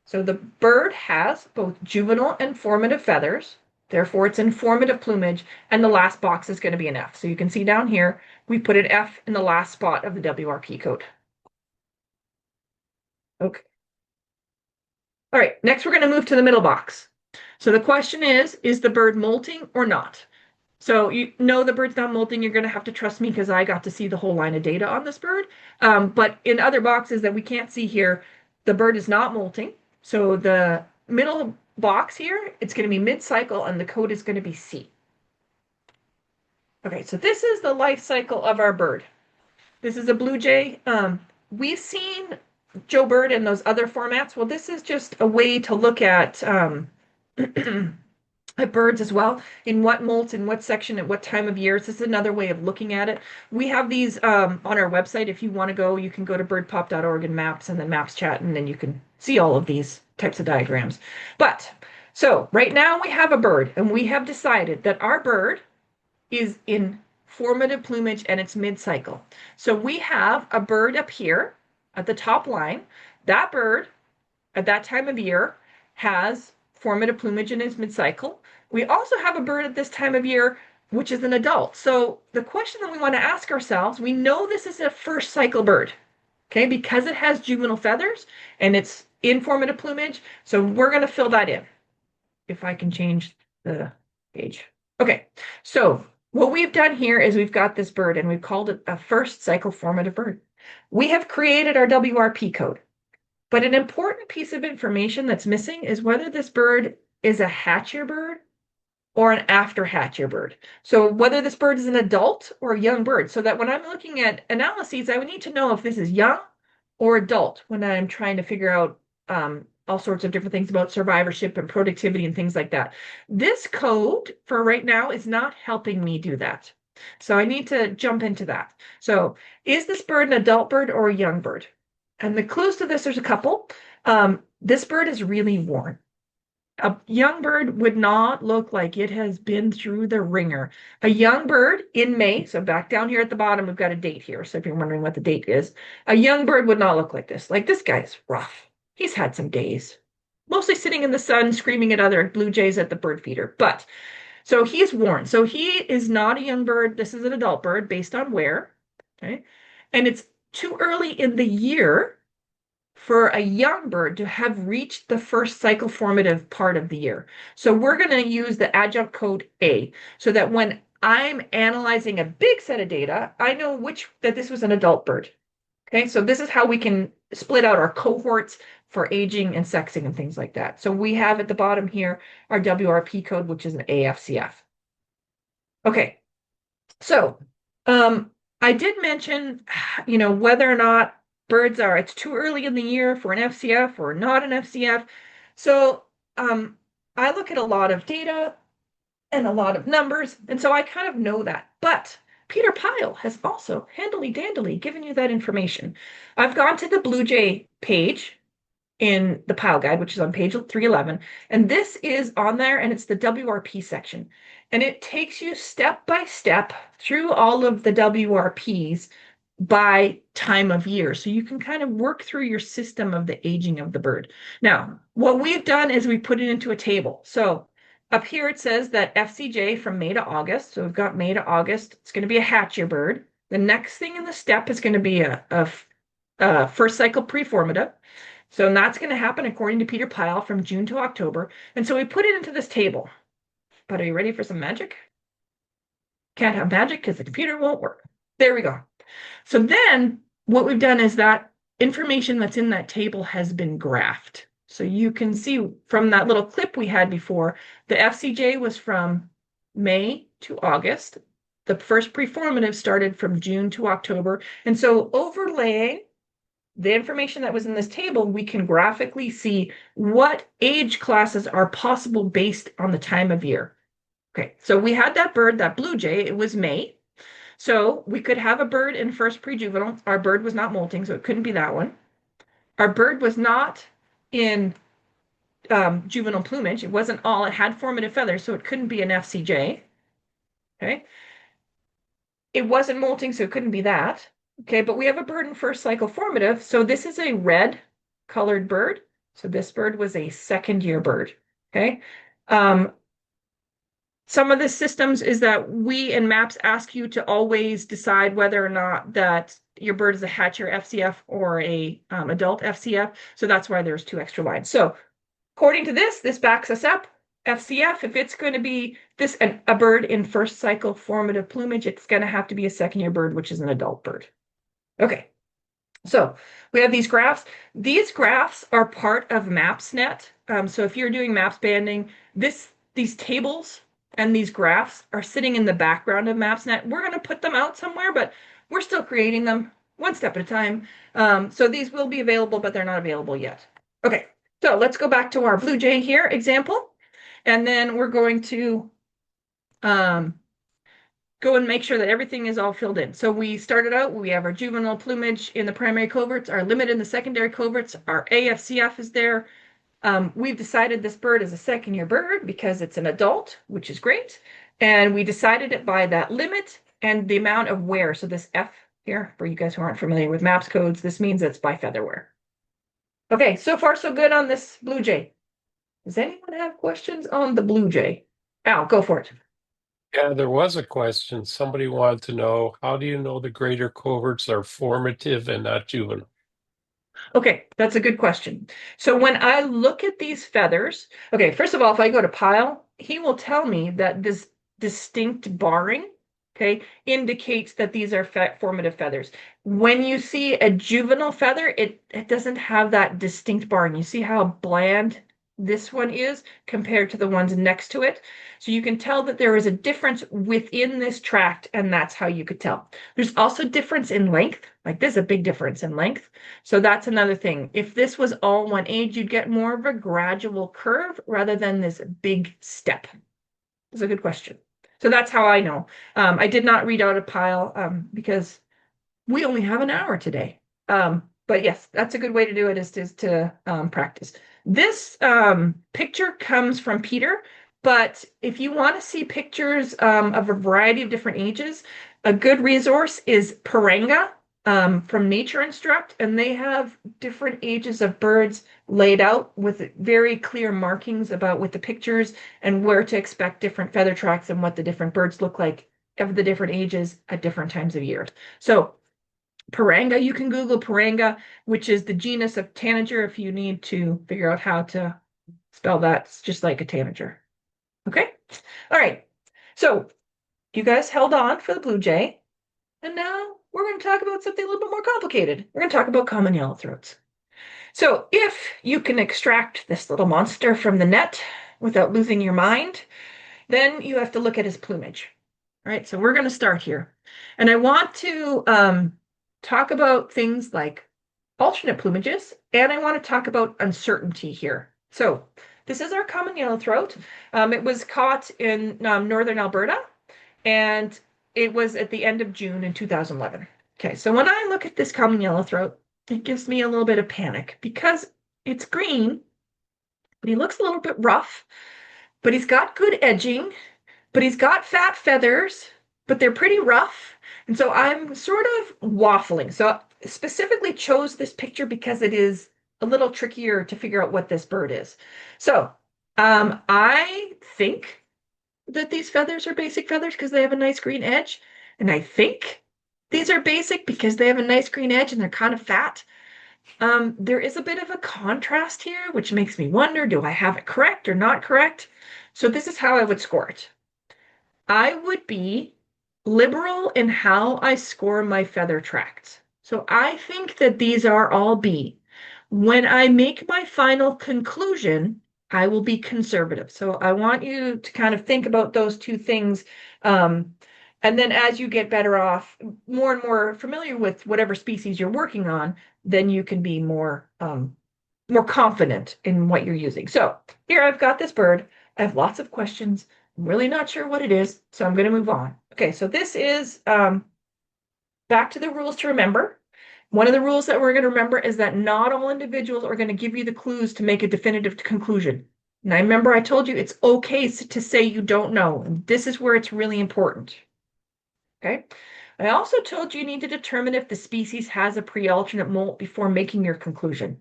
A: So the bird has both juvenile and formative feathers. Therefore, it's in formative plumage, and the last box is going to be an F. So you can see down here, we put an F in the last spot of the WRP code. Okay. All right, next we're going to move to the middle box. So the question is the bird molting or not? So you know the bird's not molting. You're going to have to trust me because I got to see the whole line of data on this bird. But in other boxes that we can't see here, the bird is not molting. So the middle box here, it's going to be mid-cycle and the code is going to be C. Okay, so this is the life cycle of our bird. This is a blue jay. We've seen Joe Bird in those other formats. Well, this is just a way to look at at birds as well, in what molt, in what section, at what time of year. This is another way of looking at it. We have these on our website. If you want to go, you can go to birdpop.org and maps, and then maps chat, and then you can see all of these types of diagrams. But so right now we have a bird, and we have decided that our bird is in formative plumage and it's mid-cycle. So we have a bird up here at the top line. That bird at that time of year has formative plumage in its mid-cycle. We also have a bird at this time of year, which is an adult. So the question that we want to ask ourselves, we know this is a first cycle bird, okay, because it has juvenile feathers and it's in formative plumage. So we're going to fill that in. If I can change the page. Okay, so what we've done here is we've got this bird and we've called it a first cycle formative bird. We have created our WRP code. But an important piece of information that's missing is whether this bird is a hatch-year bird or an after hatch-year bird. So whether this bird is an adult or a young bird, so that when I'm looking at analyses, I would need to know if this is young or adult when I'm trying to figure out all sorts of different things about survivorship and productivity and things like that. This code for right now is not helping me do that. So I need to jump into that. So is this bird an adult bird or a young bird? And the clues to this, there's a couple. This bird is really worn. A young bird would not look like it has been through the ringer. A young bird in May, so back down here at the bottom, we've got a date here. So if you're wondering what the date is, a young bird would not look like this. Like this guy's rough. He's had some days, mostly sitting in the sun, screaming at other blue jays at the bird feeder. But so he's worn. So he is not a young bird. This is an adult bird based on where. Okay. And it's too early in the year for a young bird to have reached the first cycle formative part of the year. So we're going to use the adjunct code A so that when I'm analyzing a big set of data, I know that this was an adult bird. Okay, so this is how we can split out our cohorts for aging and sexing and things like that. So we have at the bottom here our WRP code, which is an AFCF. Okay, so I did mention, whether or not it's too early in the year for an FCF or not an FCF. So I look at a lot of data and a lot of numbers, and so I kind of know that. But Peter Pyle has also handily dandily given you that information. I've gone to the Blue Jay page in the Pyle guide, which is on page 311. And this is on there, and it's the WRP section. And it takes you step by step through all of the WRPs by time of year. So you can kind of work through your system of the aging of the bird. Now, what we've done is we put it into a table. So up here it says that FCJ from May to August. So we've got May to August. It's going to be a hatchier bird. The next thing in the step is going to be a first cycle preformative. So that's going to happen according to Peter Pyle from June to October. And so we put it into this table. But are you ready for some magic? Can't have magic because the computer won't work. There we go. So then what we've done is that information that's in that table has been graphed. So you can see from that little clip we had before, the FCJ was from May to August. The first preformative started from June to October. And so overlaying the information that was in this table, we can graphically see what age classes are possible based on the time of year. Okay, so we had that bird, that blue jay, it was May. So we could have a bird in first pre-juvenile. Our bird was not molting, so it couldn't be that one. Our bird was not in juvenile plumage. It wasn't all, it had formative feathers, so it couldn't be an FCJ. Okay. It wasn't molting, so it couldn't be that. Okay, but we have a bird in first cycle formative. So this is a red colored bird. So this bird was a second year bird. Okay. Some of the systems is that we in MAPS ask you to always decide whether or not that your bird is a hatcher FCF or a adult FCF. So that's why there's 2 extra lines. So according to this backs us up. FCF, if it's going to be a bird in first cycle formative plumage, it's going to have to be a second year bird, which is an adult bird. Okay, so we have these graphs. These graphs are part of MapsNet. So if you're doing maps banding, these tables and these graphs are sitting in the background of MapsNet. We're going to put them out somewhere, but we're still creating them one step at a time. So these will be available, but they're not available yet. Okay, so let's go back to our Blue Jay here example. And then we're going to go and make sure that everything is all filled in. So we started out, we have our juvenile plumage in the primary coverts, our limit in the secondary coverts, our AFCF is there. We've decided this bird is a second year bird because it's an adult, which is great. And we decided it by that limit and the amount of wear. So this F here, for you guys who aren't familiar with MAPS codes, this means it's by feather wear. Okay, so far so good on this Blue Jay. Does anyone have questions on the Blue Jay? Al, go for it.
B: Yeah, there was a question. Somebody wanted to know, how do you know the greater coverts are formative and not juvenile?
A: Okay, that's a good question. So when I look at these feathers, okay, first of all, if I go to Pyle, he will tell me that this distinct barring, okay, indicates that these are formative feathers. When you see a juvenile feather, it doesn't have that distinct barring. You see how bland this one is compared to the ones next to it. So you can tell that there is a difference within this tract, and that's how you could tell. There's also difference in length. Like there's a big difference in length. So that's another thing. If this was all one age, you'd get more of a gradual curve rather than this big step. That's a good question. So that's how I know. I did not read out a Pyle because we only have an hour today. But yes, that's a good way to do it is to practice. This picture comes from Peter, but if you want to see pictures of a variety of different ages, a good resource is Paranga from Nature Instruct, and they have different ages of birds laid out with very clear markings about with the pictures and where to expect different feather tracks and what the different birds look like of the different ages at different times of year. So Paranga, you can Google Paranga, which is the genus of tanager if you need to figure out how to spell that. It's just like a tanager. Okay? All right. So you guys held on for the blue jay. And now we're going to talk about something a little bit more complicated. We're going to talk about common yellowthroats. So if you can extract this little monster from the net without losing your mind, then you have to look at his plumage. All right, so we're going to start here. And I want to talk about things like alternate plumages, and I want to talk about uncertainty here. So this is our common yellowthroat. It was caught in northern Alberta, and it was at the end of June in 2011. Okay, so when I look at this common yellowthroat, it gives me a little bit of panic because it's green, but he looks a little bit rough, but he's got good edging, but he's got fat feathers, but they're pretty rough. And so I'm sort of waffling. So I specifically chose this picture because it is a little trickier to figure out what this bird is. So I think that these feathers are basic feathers because they have a nice green edge. And I think these are basic because they have a nice green edge and they're kind of fat. There is a bit of a contrast here, which makes me wonder, do I have it correct or not correct? So this is how I would score it. I would be liberal in how I score my feather tracts. So I think that these are all B. When I make my final conclusion, I will be conservative. So I want you to kind of think about those two things. And then as you get better off, more and more familiar with whatever species you're working on, then you can be more confident in what you're using. So here I've got this bird. I have lots of questions. I'm really not sure what it is, so I'm going to move on. Okay, so this is back to the rules to remember. One of the rules that we're going to remember is that not all individuals are going to give you the clues to make a definitive conclusion. And I remember I told you it's okay to say you don't know, and this is where it's really important. Okay. I also told you need to determine if the species has a pre-alternate molt before making your conclusion.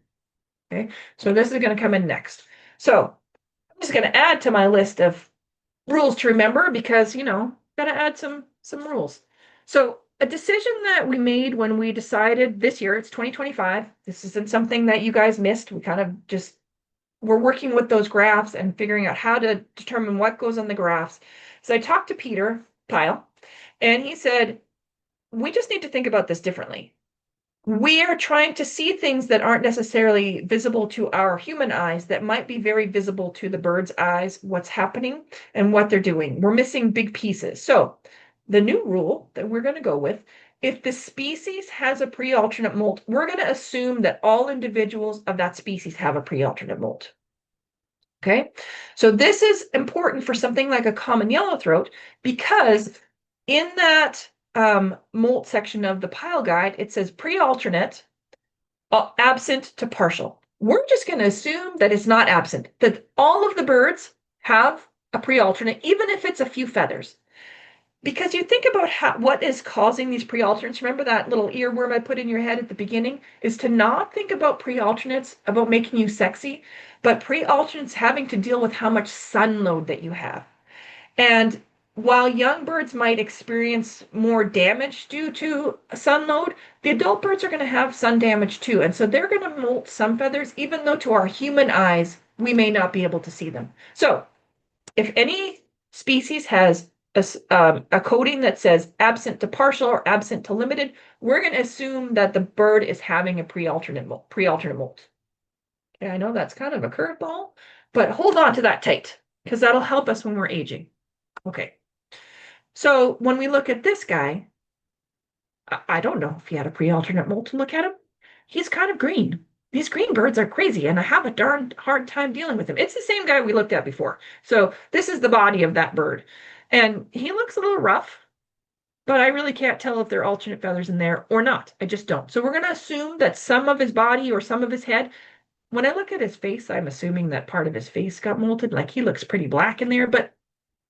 A: Okay, so this is going to come in next. So I'm just going to add to my list of rules to remember because, got to add some rules. So a decision that we made when we decided this year, it's 2025. This isn't something that you guys missed. We kind of just we're working with those graphs and figuring out how to determine what goes on the graphs. So I talked to Peter Pyle, and he said, we just need to think about this differently. We are trying to see things that aren't necessarily visible to our human eyes that might be very visible to the bird's eyes, what's happening and what they're doing. We're missing big pieces. So the new rule that we're going to go with, if the species has a pre-alternate molt, we're going to assume that all individuals of that species have a pre-alternate molt. Okay, so this is important for something like a common yellowthroat because in that molt section of the Pyle guide, it says pre-alternate, absent to partial. We're just going to assume that it's not absent, that all of the birds have a pre-alternate, even if it's a few feathers. Because you think about what is causing these pre-alternates. Remember that little earworm I put in your head at the beginning? Is to not think about pre-alternates, about making you sexy, but pre-alternates having to deal with how much sun load that you have. And while young birds might experience more damage due to sun load, the adult birds are going to have sun damage too. And so they're going to molt some feathers, even though to our human eyes, we may not be able to see them. So if any species has a coding that says absent to partial or absent to limited, we're going to assume that the bird is having a pre-alternate molt. Okay, I know that's kind of a curveball, but hold on to that tight because that'll help us when we're aging. Okay. So when we look at this guy, I don't know if he had a pre-alternate molt to look at him. He's kind of green. These green birds are crazy, and I have a darn hard time dealing with him. It's the same guy we looked at before. So this is the body of that bird. And he looks a little rough. but I really can't tell if there are alternate feathers in there or not. I just don't. So we're going to assume that some of his body or some of his head, when I look at his face, I'm assuming that part of his face got molted. Like he looks pretty black in there, but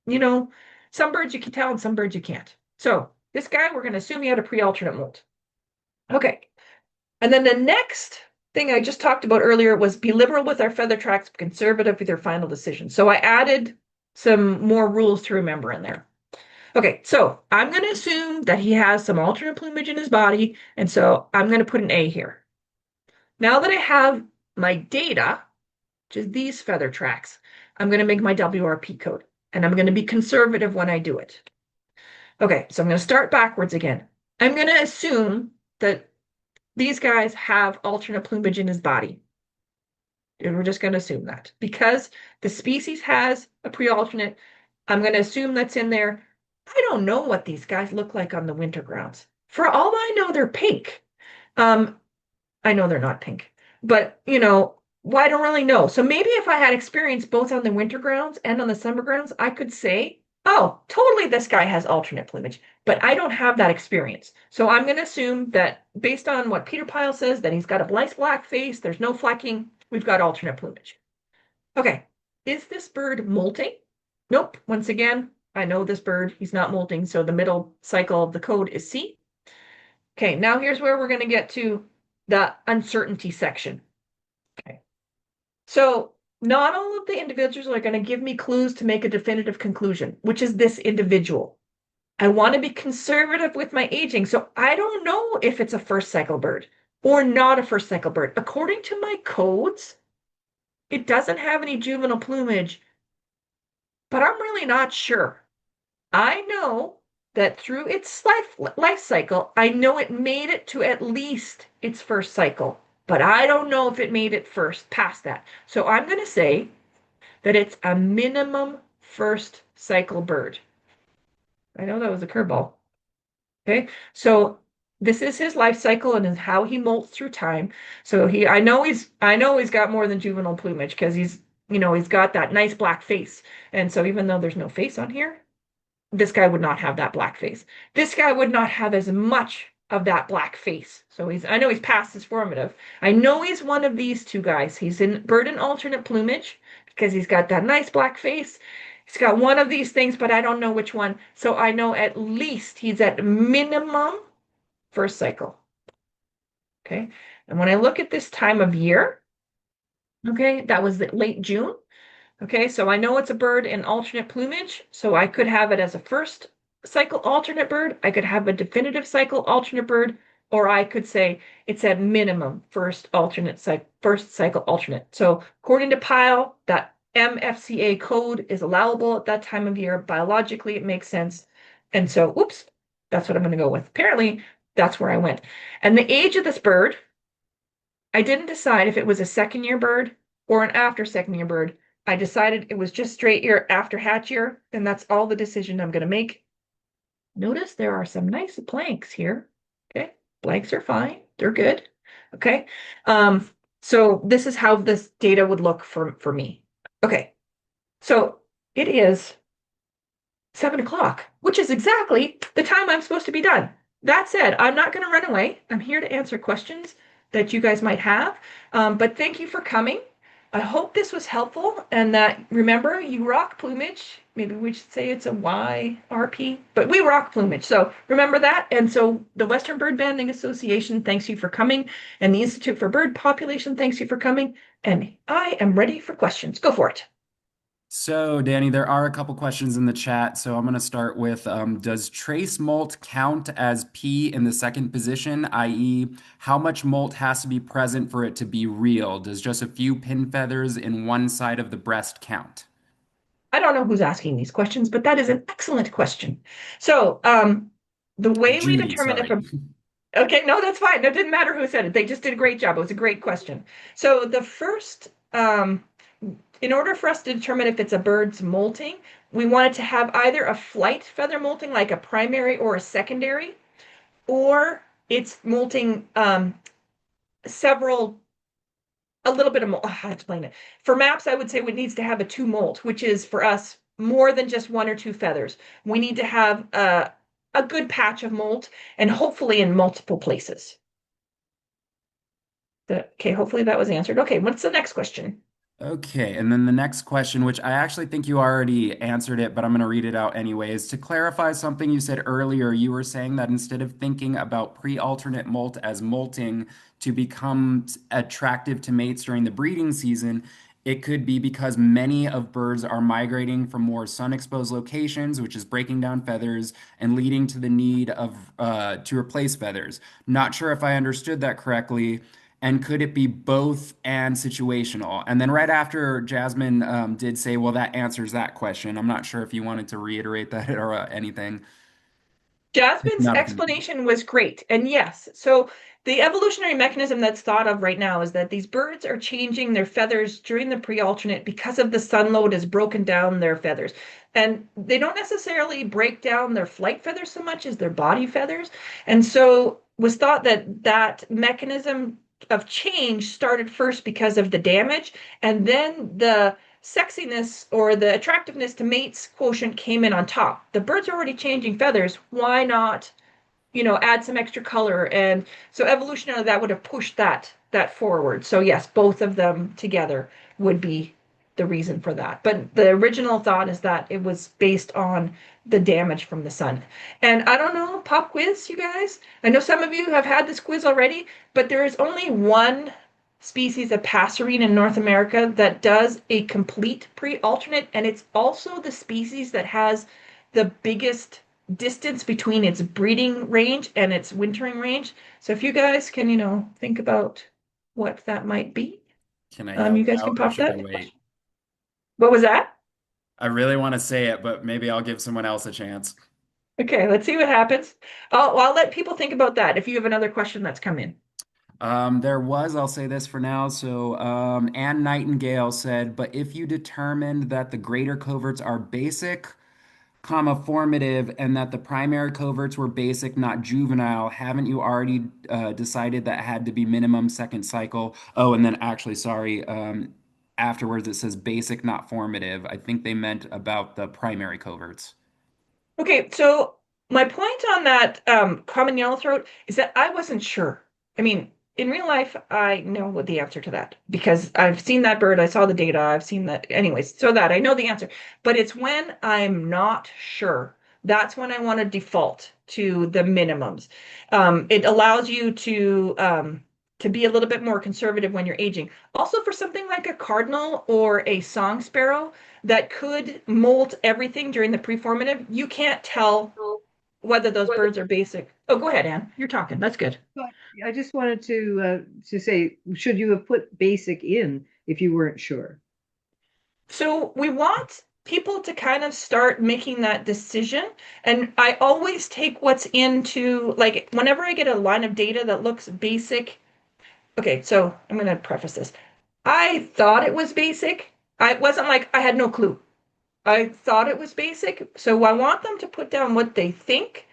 A: you know, some birds you can tell and some birds you can't. So this guy, we're going to assume he had a pre-alternate molt. Okay. And then the next thing I just talked about earlier was be liberal with our feather tracks, conservative with your final decision. So I added some more rules to remember in there. Okay, so I'm going to assume that he has some alternate plumage in his body, and so I'm going to put an A here. Now that I have my data, which is these feather tracks, I'm going to make my WRP code, and I'm going to be conservative when I do it. Okay, so I'm going to start backwards again. I'm going to assume that these guys have alternate plumage in his body. And we're just going to assume that. Because the species has a pre-alternate, I'm going to assume that's in there. I don't know what these guys look like on the winter grounds. For all I know, they're pink. I know they're not pink, but well, I don't really know. So maybe if I had experience both on the winter grounds and on the summer grounds, I could say, oh, totally, this guy has alternate plumage, but I don't have that experience. So I'm going to assume that based on what Peter Pyle says, that he's got a nice black face, there's no flecking, we've got alternate plumage. Okay, is this bird molting? Nope. Once again, I know this bird, he's not molting, so the middle cycle of the code is C. Okay, now here's where we're going to get to the uncertainty section. Okay. So not all of the individuals are going to give me clues to make a definitive conclusion, which is this individual. I want to be conservative with my aging, so I don't know if it's a first cycle bird or not a first cycle bird. According to my codes, it doesn't have any juvenile plumage, but I'm really not sure. I know that through its life cycle, I know it made it to at least its first cycle, but I don't know if it made it first past that. So I'm going to say that it's a minimum first cycle bird. I know that was a curveball. Okay, so this is his life cycle and is how he molts through time. So I know he's got more than juvenile plumage because he's got that nice black face. And so even though there's no face on here, this guy would not have that black face. This guy would not have as much of that black face. So I know he's past his formative. I know he's one of these two guys. He's in bird in alternate plumage because he's got that nice black face. He's got one of these things, but I don't know which one. So I know at least he's at minimum first cycle. Okay. And when I look at this time of year, okay, that was late June. Okay, so I know it's a bird in alternate plumage, so I could have it as a first cycle alternate bird. I could have a definitive cycle alternate bird, or I could say it's at minimum first cycle alternate. So according to Pyle, that MFCA code is allowable at that time of year. Biologically, it makes sense. And so, oops, that's what I'm going to go with. Apparently, that's where I went. And the age of this bird, I didn't decide if it was a second year bird or an after second year bird. I decided it was just straight year after hatch year, and that's all the decision I'm going to make. Notice there are some nice blanks here. Okay, blanks are fine. They're good. Okay, so this is how this data would look for me. Okay, so it is 7 o'clock, which is exactly the time I'm supposed to be done. That said, I'm not going to run away. I'm here to answer questions that you guys might have, but thank you for coming. I hope this was helpful and that, remember, you rock plumage. Maybe we should say it's a WRP, but we rock plumage. So remember that. And so the Western Bird Banding Association thanks you for coming, and the Institute for Bird Population thanks you for coming. And I am ready for questions. Go for it.
C: So, Danny, there are a couple questions in the chat. So I'm going to start with, does trace molt count as P in the second position, i.e., how much molt has to be present for it to be real? Does just a few pin feathers in one side of the breast count?
A: I don't know who's asking these questions, but that is an excellent question. So the way we
C: Judy,
A: determine if
C: sorry.
A: okay, no, that's fine. It didn't matter who said it. They just did a great job. It was a great question. So the first, in order for us to determine if it's a bird's molting, we want it to have either a flight feather molting, like a primary or a secondary, or it's molting a little bit of molt. How to explain it? For maps, I would say it needs to have a two molt, which is for us more than just one or two feathers. We need to have a good patch of molt and hopefully in multiple places. Okay, hopefully that was answered. Okay, what's the next question?
C: Okay, and then the next question, which I actually think you already answered it, but I'm going to read it out anyways. To clarify something you said earlier, you were saying that instead of thinking about pre-alternate molt as molting to become attractive to mates during the breeding season, it could be because many of birds are migrating from more sun-exposed locations, which is breaking down feathers and leading to the need of to replace feathers. Not sure if I understood that correctly. And could it be both and situational? And then right after Jasmine did say, well, that answers that question. I'm not sure if you wanted to reiterate that or anything. If
A: Jasmine's
C: not, I can.
A: explanation was great. And yes, so the evolutionary mechanism that's thought of right now is that these birds are changing their feathers during the pre-alternate because of the sun load has broken down their feathers. And they don't necessarily break down their flight feathers so much as their body feathers. And so was thought that that mechanism of change started first because of the damage, and then the sexiness or the attractiveness to mates quotient came in on top. The birds are already changing feathers. Why not, add some extra color? And so evolutionarily that would have pushed that forward. So yes, both of them together would be the reason for that. But the original thought is that it was based on the damage from the sun. And I don't know, pop quiz, you guys. I know some of you have had this quiz already, but there is only one species of passerine in North America that does a complete pre-alternate, and it's also the species that has the biggest distance between its breeding range and its wintering range. So if you guys can, think about what that might be,
C: Can I yell
A: you
C: it
A: guys can
C: out or
A: pop
C: should I
A: that.
C: wait?
A: What was that?
C: I really want to say it, but maybe I'll give someone else a chance.
A: Okay, let's see what happens. I'll let people think about that if you have another question that's come in.
C: I'll say this for now. So, Anne Nightingale said, but if you determined that the greater coverts are basic, comma formative, and that the primary coverts were basic, not juvenile, haven't you already decided that had to be minimum second cycle? Oh, and then actually, sorry, afterwards it says basic, not formative. I think they meant about the primary coverts.
A: Okay, so my point on that common yellow throat is that I wasn't sure. I mean, in real life, I know what the answer to that because I've seen that bird, I saw the data, I've seen that. Anyways, so that I know the answer. But it's when I'm not sure. That's when I want to default to the minimums. It allows you to be a little bit more conservative when you're aging. Also, for something like a cardinal or a song sparrow, that could molt everything during the preformative, you can't tell whether those birds are basic. Oh, go ahead, Anne. You're talking. That's good.
D: But I just wanted to say, should you have put basic in if you weren't sure?
A: So we want people to kind of start making that decision. And I always take what's into, like, whenever I get a line of data that looks basic. Okay, so I'm going to preface this. I thought it was basic. I wasn't like I had no clue. I thought it was basic. So I want them to put down what they think.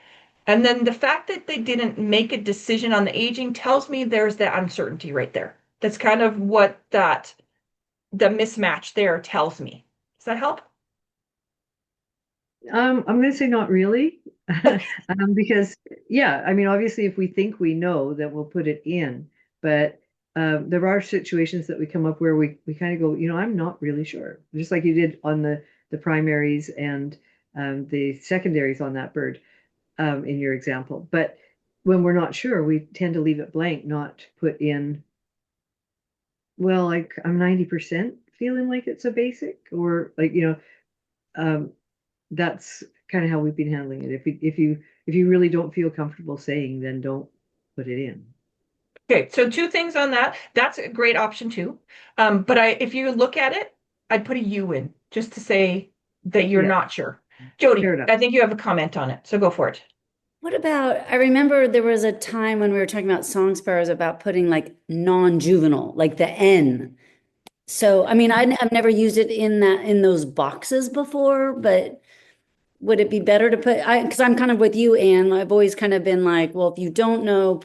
A: And then the fact that they didn't make a decision on the aging tells me there's that uncertainty right there. That's kind of what the mismatch there tells me. Does that help?
D: I'm going to say not really, because yeah, I mean, obviously, if we think we know, then we'll put it in. But there are situations that we come up where we kind of go, I'm not really sure, just like you did on the primaries and the secondaries on that bird in your example. But when we're not sure, we tend to leave it blank, not put in. Well, like I'm 90% feeling like it's a basic, or like um, that's kind of how we've been handling it. If you really don't feel comfortable saying, then don't put it in.
A: Okay, so two things on that. That's a great option too. But if you look at it, I'd put a U in just to say that you're
D: Yeah,
A: not sure. Jody,
D: fair enough.
A: I think you have a comment on it, so go for it.
E: What about, I remember there was a time when we were talking about song sparrows about putting like non-juvenile, like the N. So, I mean, I've never used it in those boxes before, but would it be better to put, because I'm kind of with you, Anne. I've always kind of been like, well, if you don't know,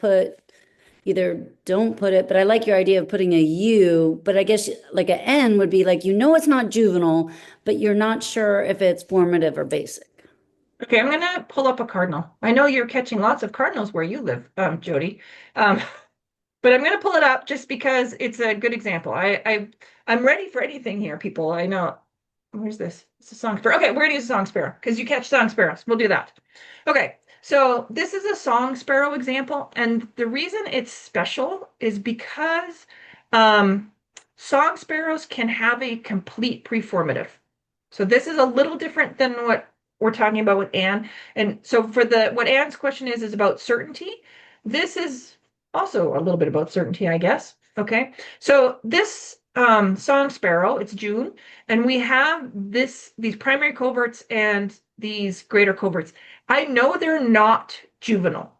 E: either don't put it, but I like your idea of putting a U, but I guess like a N would be like, it's not juvenile, but you're not sure if it's formative or basic.
A: Okay, I'm gonna pull up a cardinal. I know you're catching lots of cardinals where you live, Jody. Um, but I'm gonna pull it up just because it's a good example. I'm ready for anything here, people. I know. Where's this? It's a song sparrow. Okay, we're gonna use a song sparrow because you catch song sparrows. We'll do that. Okay, so this is a song sparrow example, and the reason it's special is because um, song sparrows can have a complete preformative. So this is a little different than what we're talking about with Anne. And so for the what Anne's question is about certainty. This is also a little bit about certainty, I guess. Okay. So this song sparrow, it's June, and we have these primary coverts and these greater coverts. I know they're not juvenile.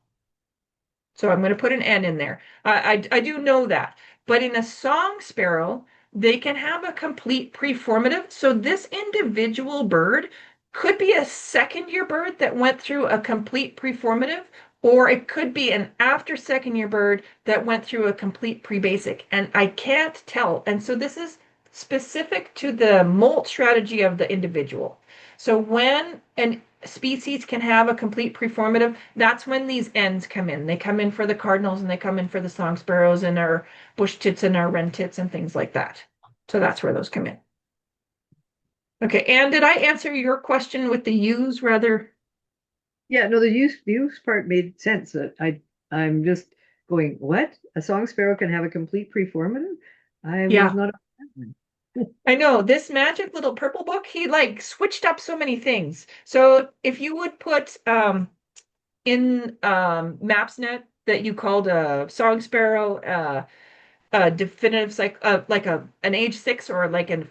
A: So I'm going to put an N in there. I do know that. But in a song sparrow, they can have a complete preformative. So this individual bird could be a second year bird that went through a complete preformative, or it could be an after second year bird that went through a complete pre-basic. And I can't tell. And so this is specific to the molt strategy of the individual. So when an species can have a complete preformative, that's when these ends come in. They come in for the cardinals and they come in for the song sparrows and our bush tits and our wren tits and things like that. So that's where those come in. Okay, and did I answer your question with the U's rather?
D: Yeah, no, the use part made sense. I'm just going, what? A song sparrow can have a complete preformative? I was
A: Yeah,
D: not aware of that one.
A: I know this magic little purple book, he like switched up so many things. So if you would put in MapsNet that you called a song sparrow, a definitive like an age 6 or like a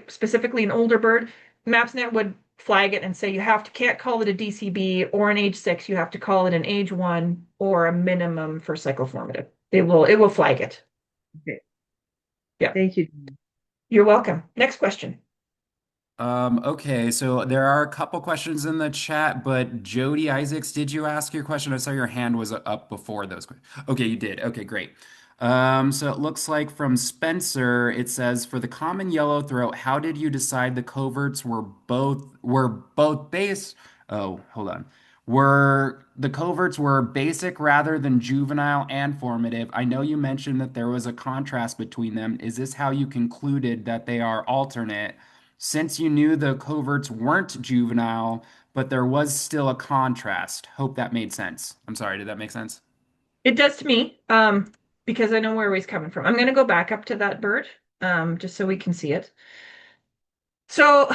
A: specifically an older bird, MapsNet would flag it and say you can't call it a DCB or an age 6. You have to call it an age 1 or a minimum for cycloformative. It will flag it.
D: Okay,
A: Yeah,
D: thank you.
A: you're welcome. Next question.
C: Okay, so there are a couple questions in the chat, but Jody Isaacs, did you ask your question? I saw your hand was up before those questions. Okay, you did. Okay, great. So it looks like from Spencer, it says for the common yellow throat, how did you decide the coverts were both base? Oh, hold on. Were the coverts were basic rather than juvenile and formative? I know you mentioned that there was a contrast between them. Is this how you concluded that they are alternate? Since you knew the coverts weren't juvenile, but there was still a contrast. Hope that made sense. I'm sorry, did that make sense?
A: It does to me, because I know where he's coming from. I'm going to go back up to that bird, just so we can see it. So,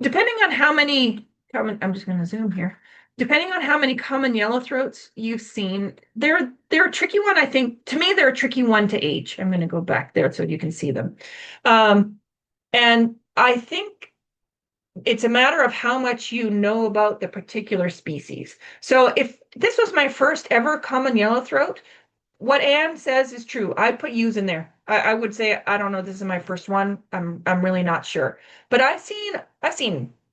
A: depending on how many common, I'm just going to zoom here. Depending on how many common yellow throats you've seen, they're a tricky one. I think to me they're a tricky one to age. I'm going to go back there so you can see them, and I think it's a matter of how much you know about the particular species. So, if this was my first ever common yellow throat, what Anne says is true. I put U's in there. I would say I don't know. This is my first one. I'm really not sure. But I've seen a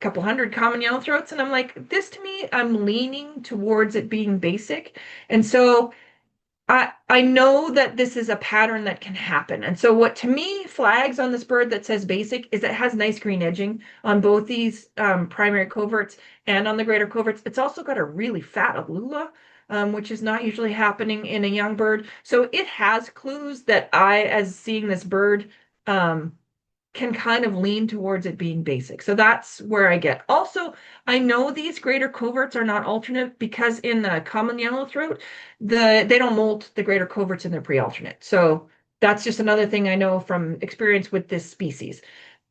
A: couple hundred common yellow throats, and I'm like, this to me, I'm leaning towards it being basic. And so I know that this is a pattern that can happen. And so what to me flags on this bird that says basic is it has nice green edging on both these primary coverts and on the greater coverts. It's also got a really fat alula, which is not usually happening in a young bird. So it has clues that I, as seeing this bird, um, can kind of lean towards it being basic. So that's where I get. Also, I know these greater coverts are not alternate because in the common yellow throat, they don't molt the greater coverts in their pre-alternate. So that's just another thing I know from experience with this species.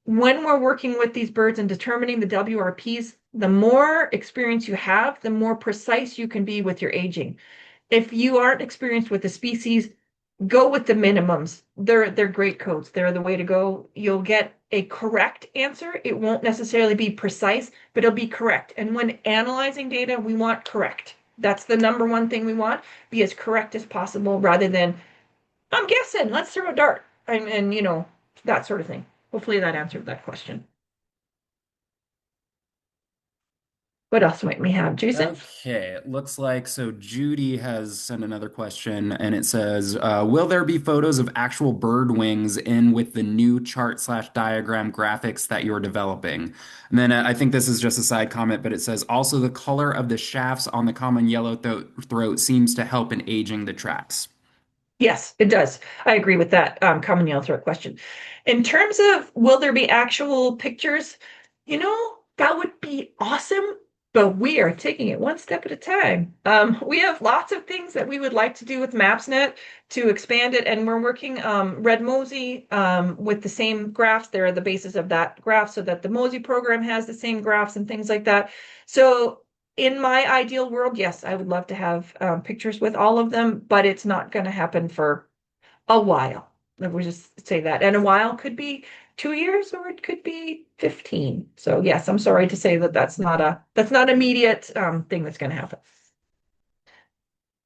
A: When we're working with these birds and determining the WRPs, the more experience you have, the more precise you can be with your aging. If you aren't experienced with the species, go with the minimums. They're great codes. They're the way to go. You'll get a correct answer. It won't necessarily be precise, but it'll be correct. And when analyzing data, we want correct. That's the number one thing we want. Be as correct as possible rather than I'm guessing, let's throw a dart. And that sort of thing. Hopefully that answered that question. What else might we have, Jason?
C: Okay, it looks like so Judy has sent another question and it says, will there be photos of actual bird wings in with the new chart/diagram graphics that you're developing? And then I think this is just a side comment, but it says also the color of the shafts on the common yellow throat seems to help in aging the tracks.
A: Yes, it does. I agree with that common yellow throat question. In terms of will there be actual pictures, that would be awesome, but we are taking it one step at a time. We have lots of things that we would like to do with MapsNet to expand it, and we're working Red Mosey with the same graphs. There are the basis of that graph so that the Mosey program has the same graphs and things like that. So in my ideal world, yes, I would love to have pictures with all of them, but it's not going to happen for a while. Let me just say that. And a while could be 2 years or it could be 15. So yes, I'm sorry to say that that's not immediate thing that's going to happen.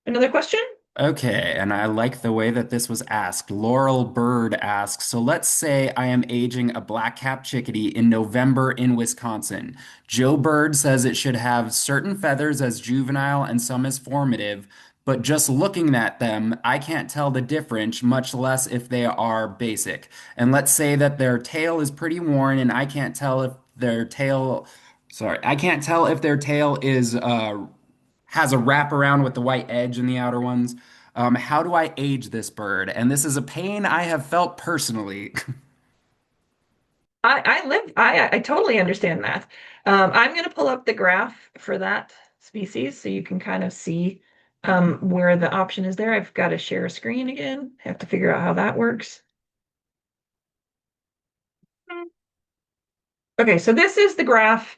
A: Another question?
C: Okay, and I like the way that this was asked. Laurel Bird asks, so let's say I am aging a black-capped chickadee in November in Wisconsin. Joe Bird says it should have certain feathers as juvenile and some as formative, but just looking at them, I can't tell the difference, much less if they are basic. And let's say that their tail is pretty worn and I can't tell if their tail, sorry, I can't tell if their tail is has a wraparound with the white edge in the outer ones. How do I age this bird? And this is a pain I have felt personally.
A: I totally understand that. I'm going to pull up the graph for that species so you can kind of see where the option is there. I've got to share a screen again. Have to figure out how that works. Okay, so this is the graph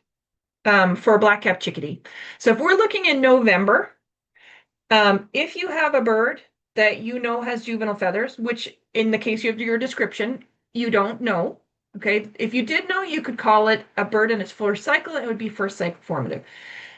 A: for a black-capped chickadee. So if we're looking in November, if you have a bird that has juvenile feathers, which in the case of your description, you don't know. Okay, if you did know, you could call it a bird in its first cycle. It would be first cycle formative.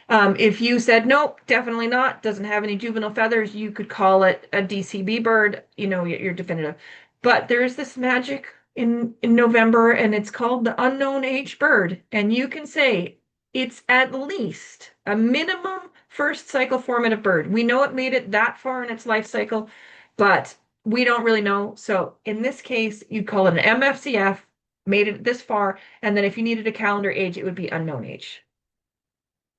A: If you said no, definitely not, doesn't have any juvenile feathers, you could call it a DCB bird. You're definitive. But there's this magic in November, and it's called the unknown age bird, and you can say it's at least a minimum first cycle formative bird. We know it made it that far in its life cycle, but we don't really know. So in this case, you'd call it an MFCF, made it this far, and then if you needed a calendar age, it would be unknown age.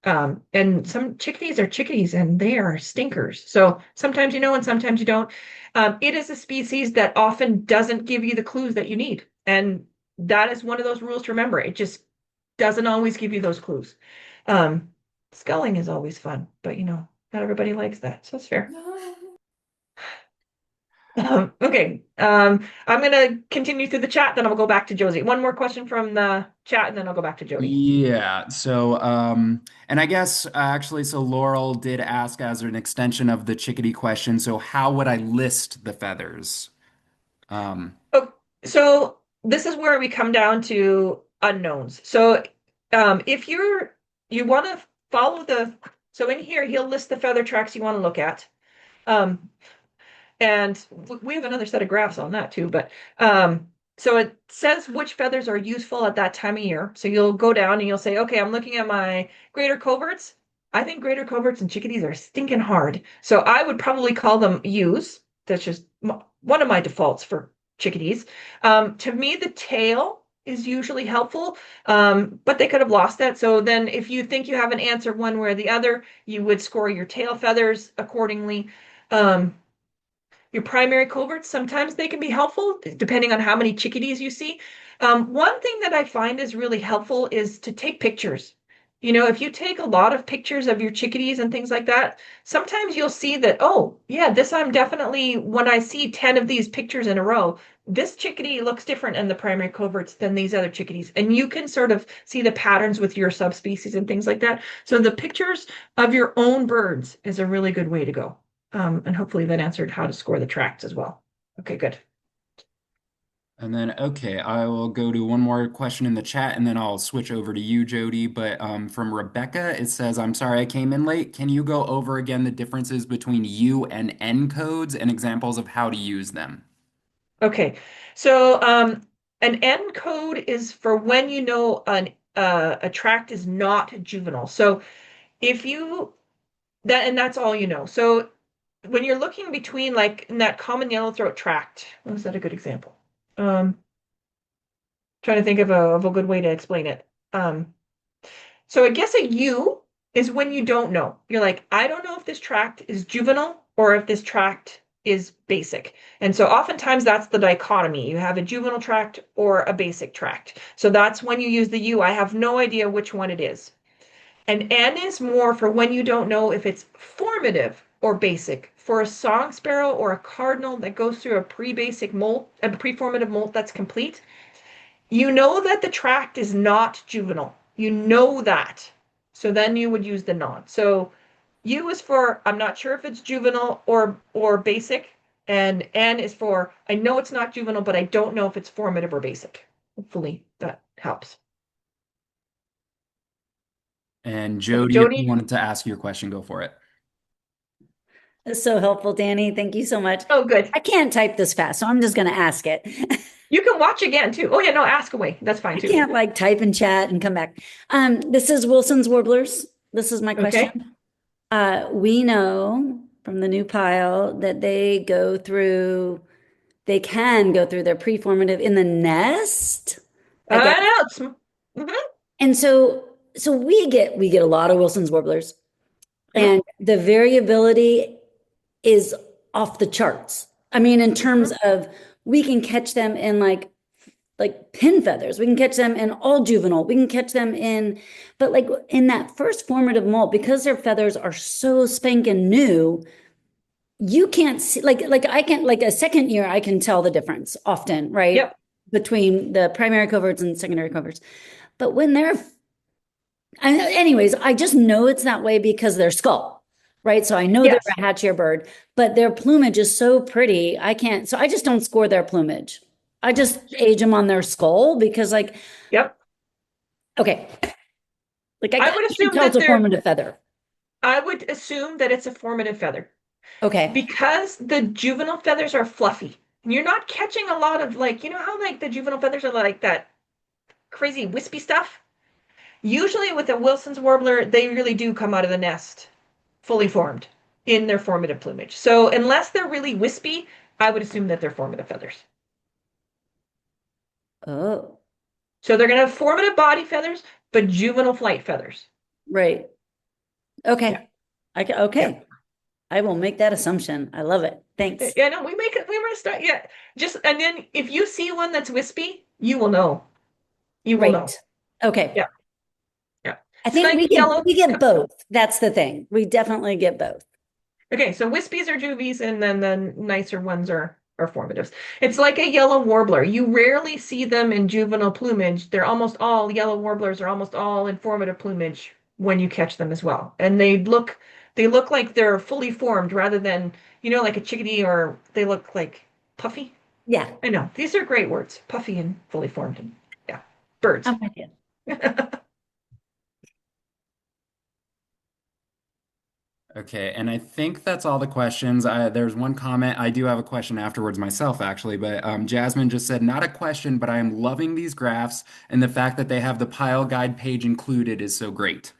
A: And some chickadees are chickadees and they are stinkers. So sometimes you know and sometimes you don't. It is a species that often doesn't give you the clues that you need. And that is one of those rules to remember. It just doesn't always give you those clues. Sculling is always fun, but not everybody likes that. So it's fair. Okay. I'm going to continue through the chat, then I'll go back to Josie. One more question from the chat, and then I'll go back to Jody.
C: Yeah, so and I guess actually so Laurel did ask as an extension of the chickadee question, so how would I list the feathers?
A: Oh, so this is where we come down to unknowns. So if you want to follow so in here, he'll list the feather tracks you want to look at. And we have another set of graphs on that too, but so it says which feathers are useful at that time of year. So you'll go down and you'll say, okay, I'm looking at my greater coverts. I think greater coverts and chickadees are stinking hard. So I would probably call them ewes. That's just one of my defaults for chickadees. To me, the tail is usually helpful, but they could have lost that. So then if you think you have an answer one way or the other, you would score your tail feathers accordingly. Your primary coverts, sometimes they can be helpful depending on how many chickadees you see. One thing that I find is really helpful is to take pictures. If you take a lot of pictures of your chickadees and things like that, sometimes you'll see that, oh, yeah, when I see 10 of these pictures in a row, this chickadee looks different in the primary coverts than these other chickadees. And you can sort of see the patterns with your subspecies and things like that. So the pictures of your own birds is a really good way to go. And hopefully that answered how to score the tracts as well. Okay, good.
C: And then, okay, I will go to one more question in the chat and then I'll switch over to you, Jody. But from Rebecca, it says, I'm sorry I came in late. Can you go over again the differences between U and N codes and examples of how to use them?
A: Okay, so an N code is for when you know an a tract is not juvenile. So if you and that's all you know. So when you're looking between like in that common yellowthroat tract, was that a good example? Trying to think of a good way to explain it. So I guess a U is when you don't know. You're like, I don't know if this tract is juvenile or if this tract is basic. And so oftentimes that's the dichotomy. You have a juvenile tract or a basic tract. So that's when you use the U. I have no idea which one it is. And N is more for when you don't know if it's formative or basic. For a song sparrow or a cardinal that goes through a pre-basic molt, a pre-formative molt that's complete, you know that the tract is not juvenile. You know that. So then you would use the non. So U is for I'm not sure if it's juvenile or basic, and N is for I know it's not juvenile, but I don't know if it's formative or basic. Hopefully that helps.
C: And Jody, if you
A: Jody?
C: wanted to ask your question, go for it.
E: That's so helpful, Danny. Thank you so much.
A: Oh, good.
E: I can't type this fast, so I'm just going to ask it.
A: You can watch again too. Oh yeah, no, ask away. That's fine
E: I
A: too.
E: can't like type and chat and come back. This is Wilson's Warblers. This is my
A: Okay.
E: question. We know from the new pile that they can go through their preformative in the nest. I guess.
A: I know.
E: And so we get a lot of Wilson's Warblers, and the variability is off the charts. I mean, in terms of we can catch them in like pin feathers. We can catch them in all juvenile. We can catch them but like in that first formative molt, because their feathers are so spanking new, you can't see like I can like a second year, I can tell the difference often, right?
A: Yep.
E: Between the primary coverts and secondary coverts. But when anyways, I just know it's that way because their skull, right? So I know
A: Yes.
E: they're a hatchier bird, but their plumage is so pretty. So I just don't score their plumage. I just age them on their skull because like,
A: Yep.
E: okay. Like
A: I would assume
E: tell
A: that
E: it's a formative feather.
A: I would assume that it's a formative feather.
E: Okay.
A: Because the juvenile feathers are fluffy. And you're not catching a lot of like, you know how like the juvenile feathers are like that crazy wispy stuff? Usually with a Wilson's warbler, they really do come out of the nest fully formed in their formative plumage. So unless they're really wispy, I would assume that they're formative feathers.
E: Oh,
A: So they're going to have formative body feathers, but juvenile flight feathers.
E: right. Okay.
A: Yeah.
E: Okay.
A: Yeah.
E: I will make that assumption. I love it. Thanks.
A: Yeah, no, we make it. We want to start. Yeah, and then if you see one that's wispy, you will know. You will know.
E: Right. Okay.
A: Yeah. Yeah.
E: I think
A: Like
E: we get both. That's the thing. We definitely get both.
A: Okay, so wispies are juvies, and then the nicer ones are formatives. It's like a yellow warbler. You rarely see them in juvenile plumage. They're almost all yellow warblers are almost all in formative plumage when you catch them as well. And they look like they're fully formed rather than, like a chickadee, or they look like puffy.
E: Yeah.
A: I know. These are great words. Puffy and fully formed. And yeah. Birds.
E: I'm with you.
C: Okay, and I think that's all the questions. There's one comment. I do have a question afterwards myself, actually, but Jasmine just said, not a question, but I am loving these graphs, and the fact that they have the pile guide page included is so great.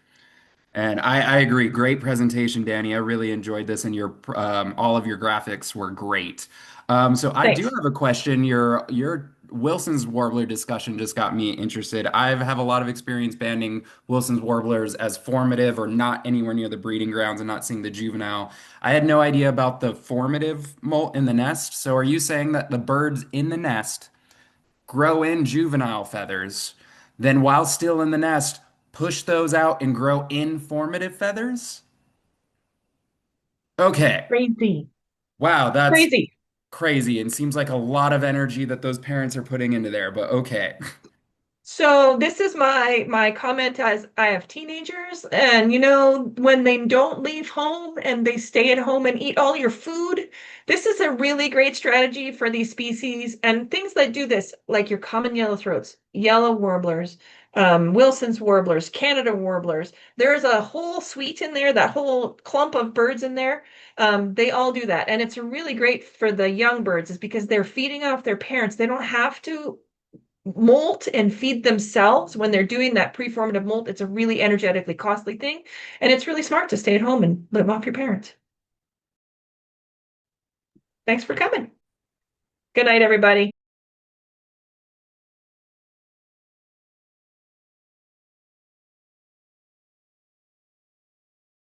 C: And I agree. Great presentation, Danny. I really enjoyed this, and all of your graphics were great. So I do
A: Thanks.
C: have a question. Your Wilson's Warbler discussion just got me interested. I have a lot of experience banding Wilson's Warblers as formative or not anywhere near the breeding grounds and not seeing the juvenile. I had no idea about the formative molt in the nest. So are you saying that the birds in the nest grow in juvenile feathers, then while still in the nest, push those out and grow in formative feathers? Okay.
A: Crazy.
C: Wow, that's
A: Crazy.
C: crazy and seems like a lot of energy that those parents are putting into there, but okay.
A: So this is my comment as I have teenagers, and when they don't leave home and they stay at home and eat all your food, this is a really great strategy for these species and things that do this, like your common yellowthroats, yellow warblers, Wilson's warblers, Canada warblers. There's a whole suite in there, that whole clump of birds in there. They all do that, and it's really great for the young birds, is because they're feeding off their parents. They don't have to molt and feed themselves when they're doing that preformative molt. It's a really energetically costly thing. And it's really smart to stay at home and live off your parents. Thanks for coming. Good night, everybody.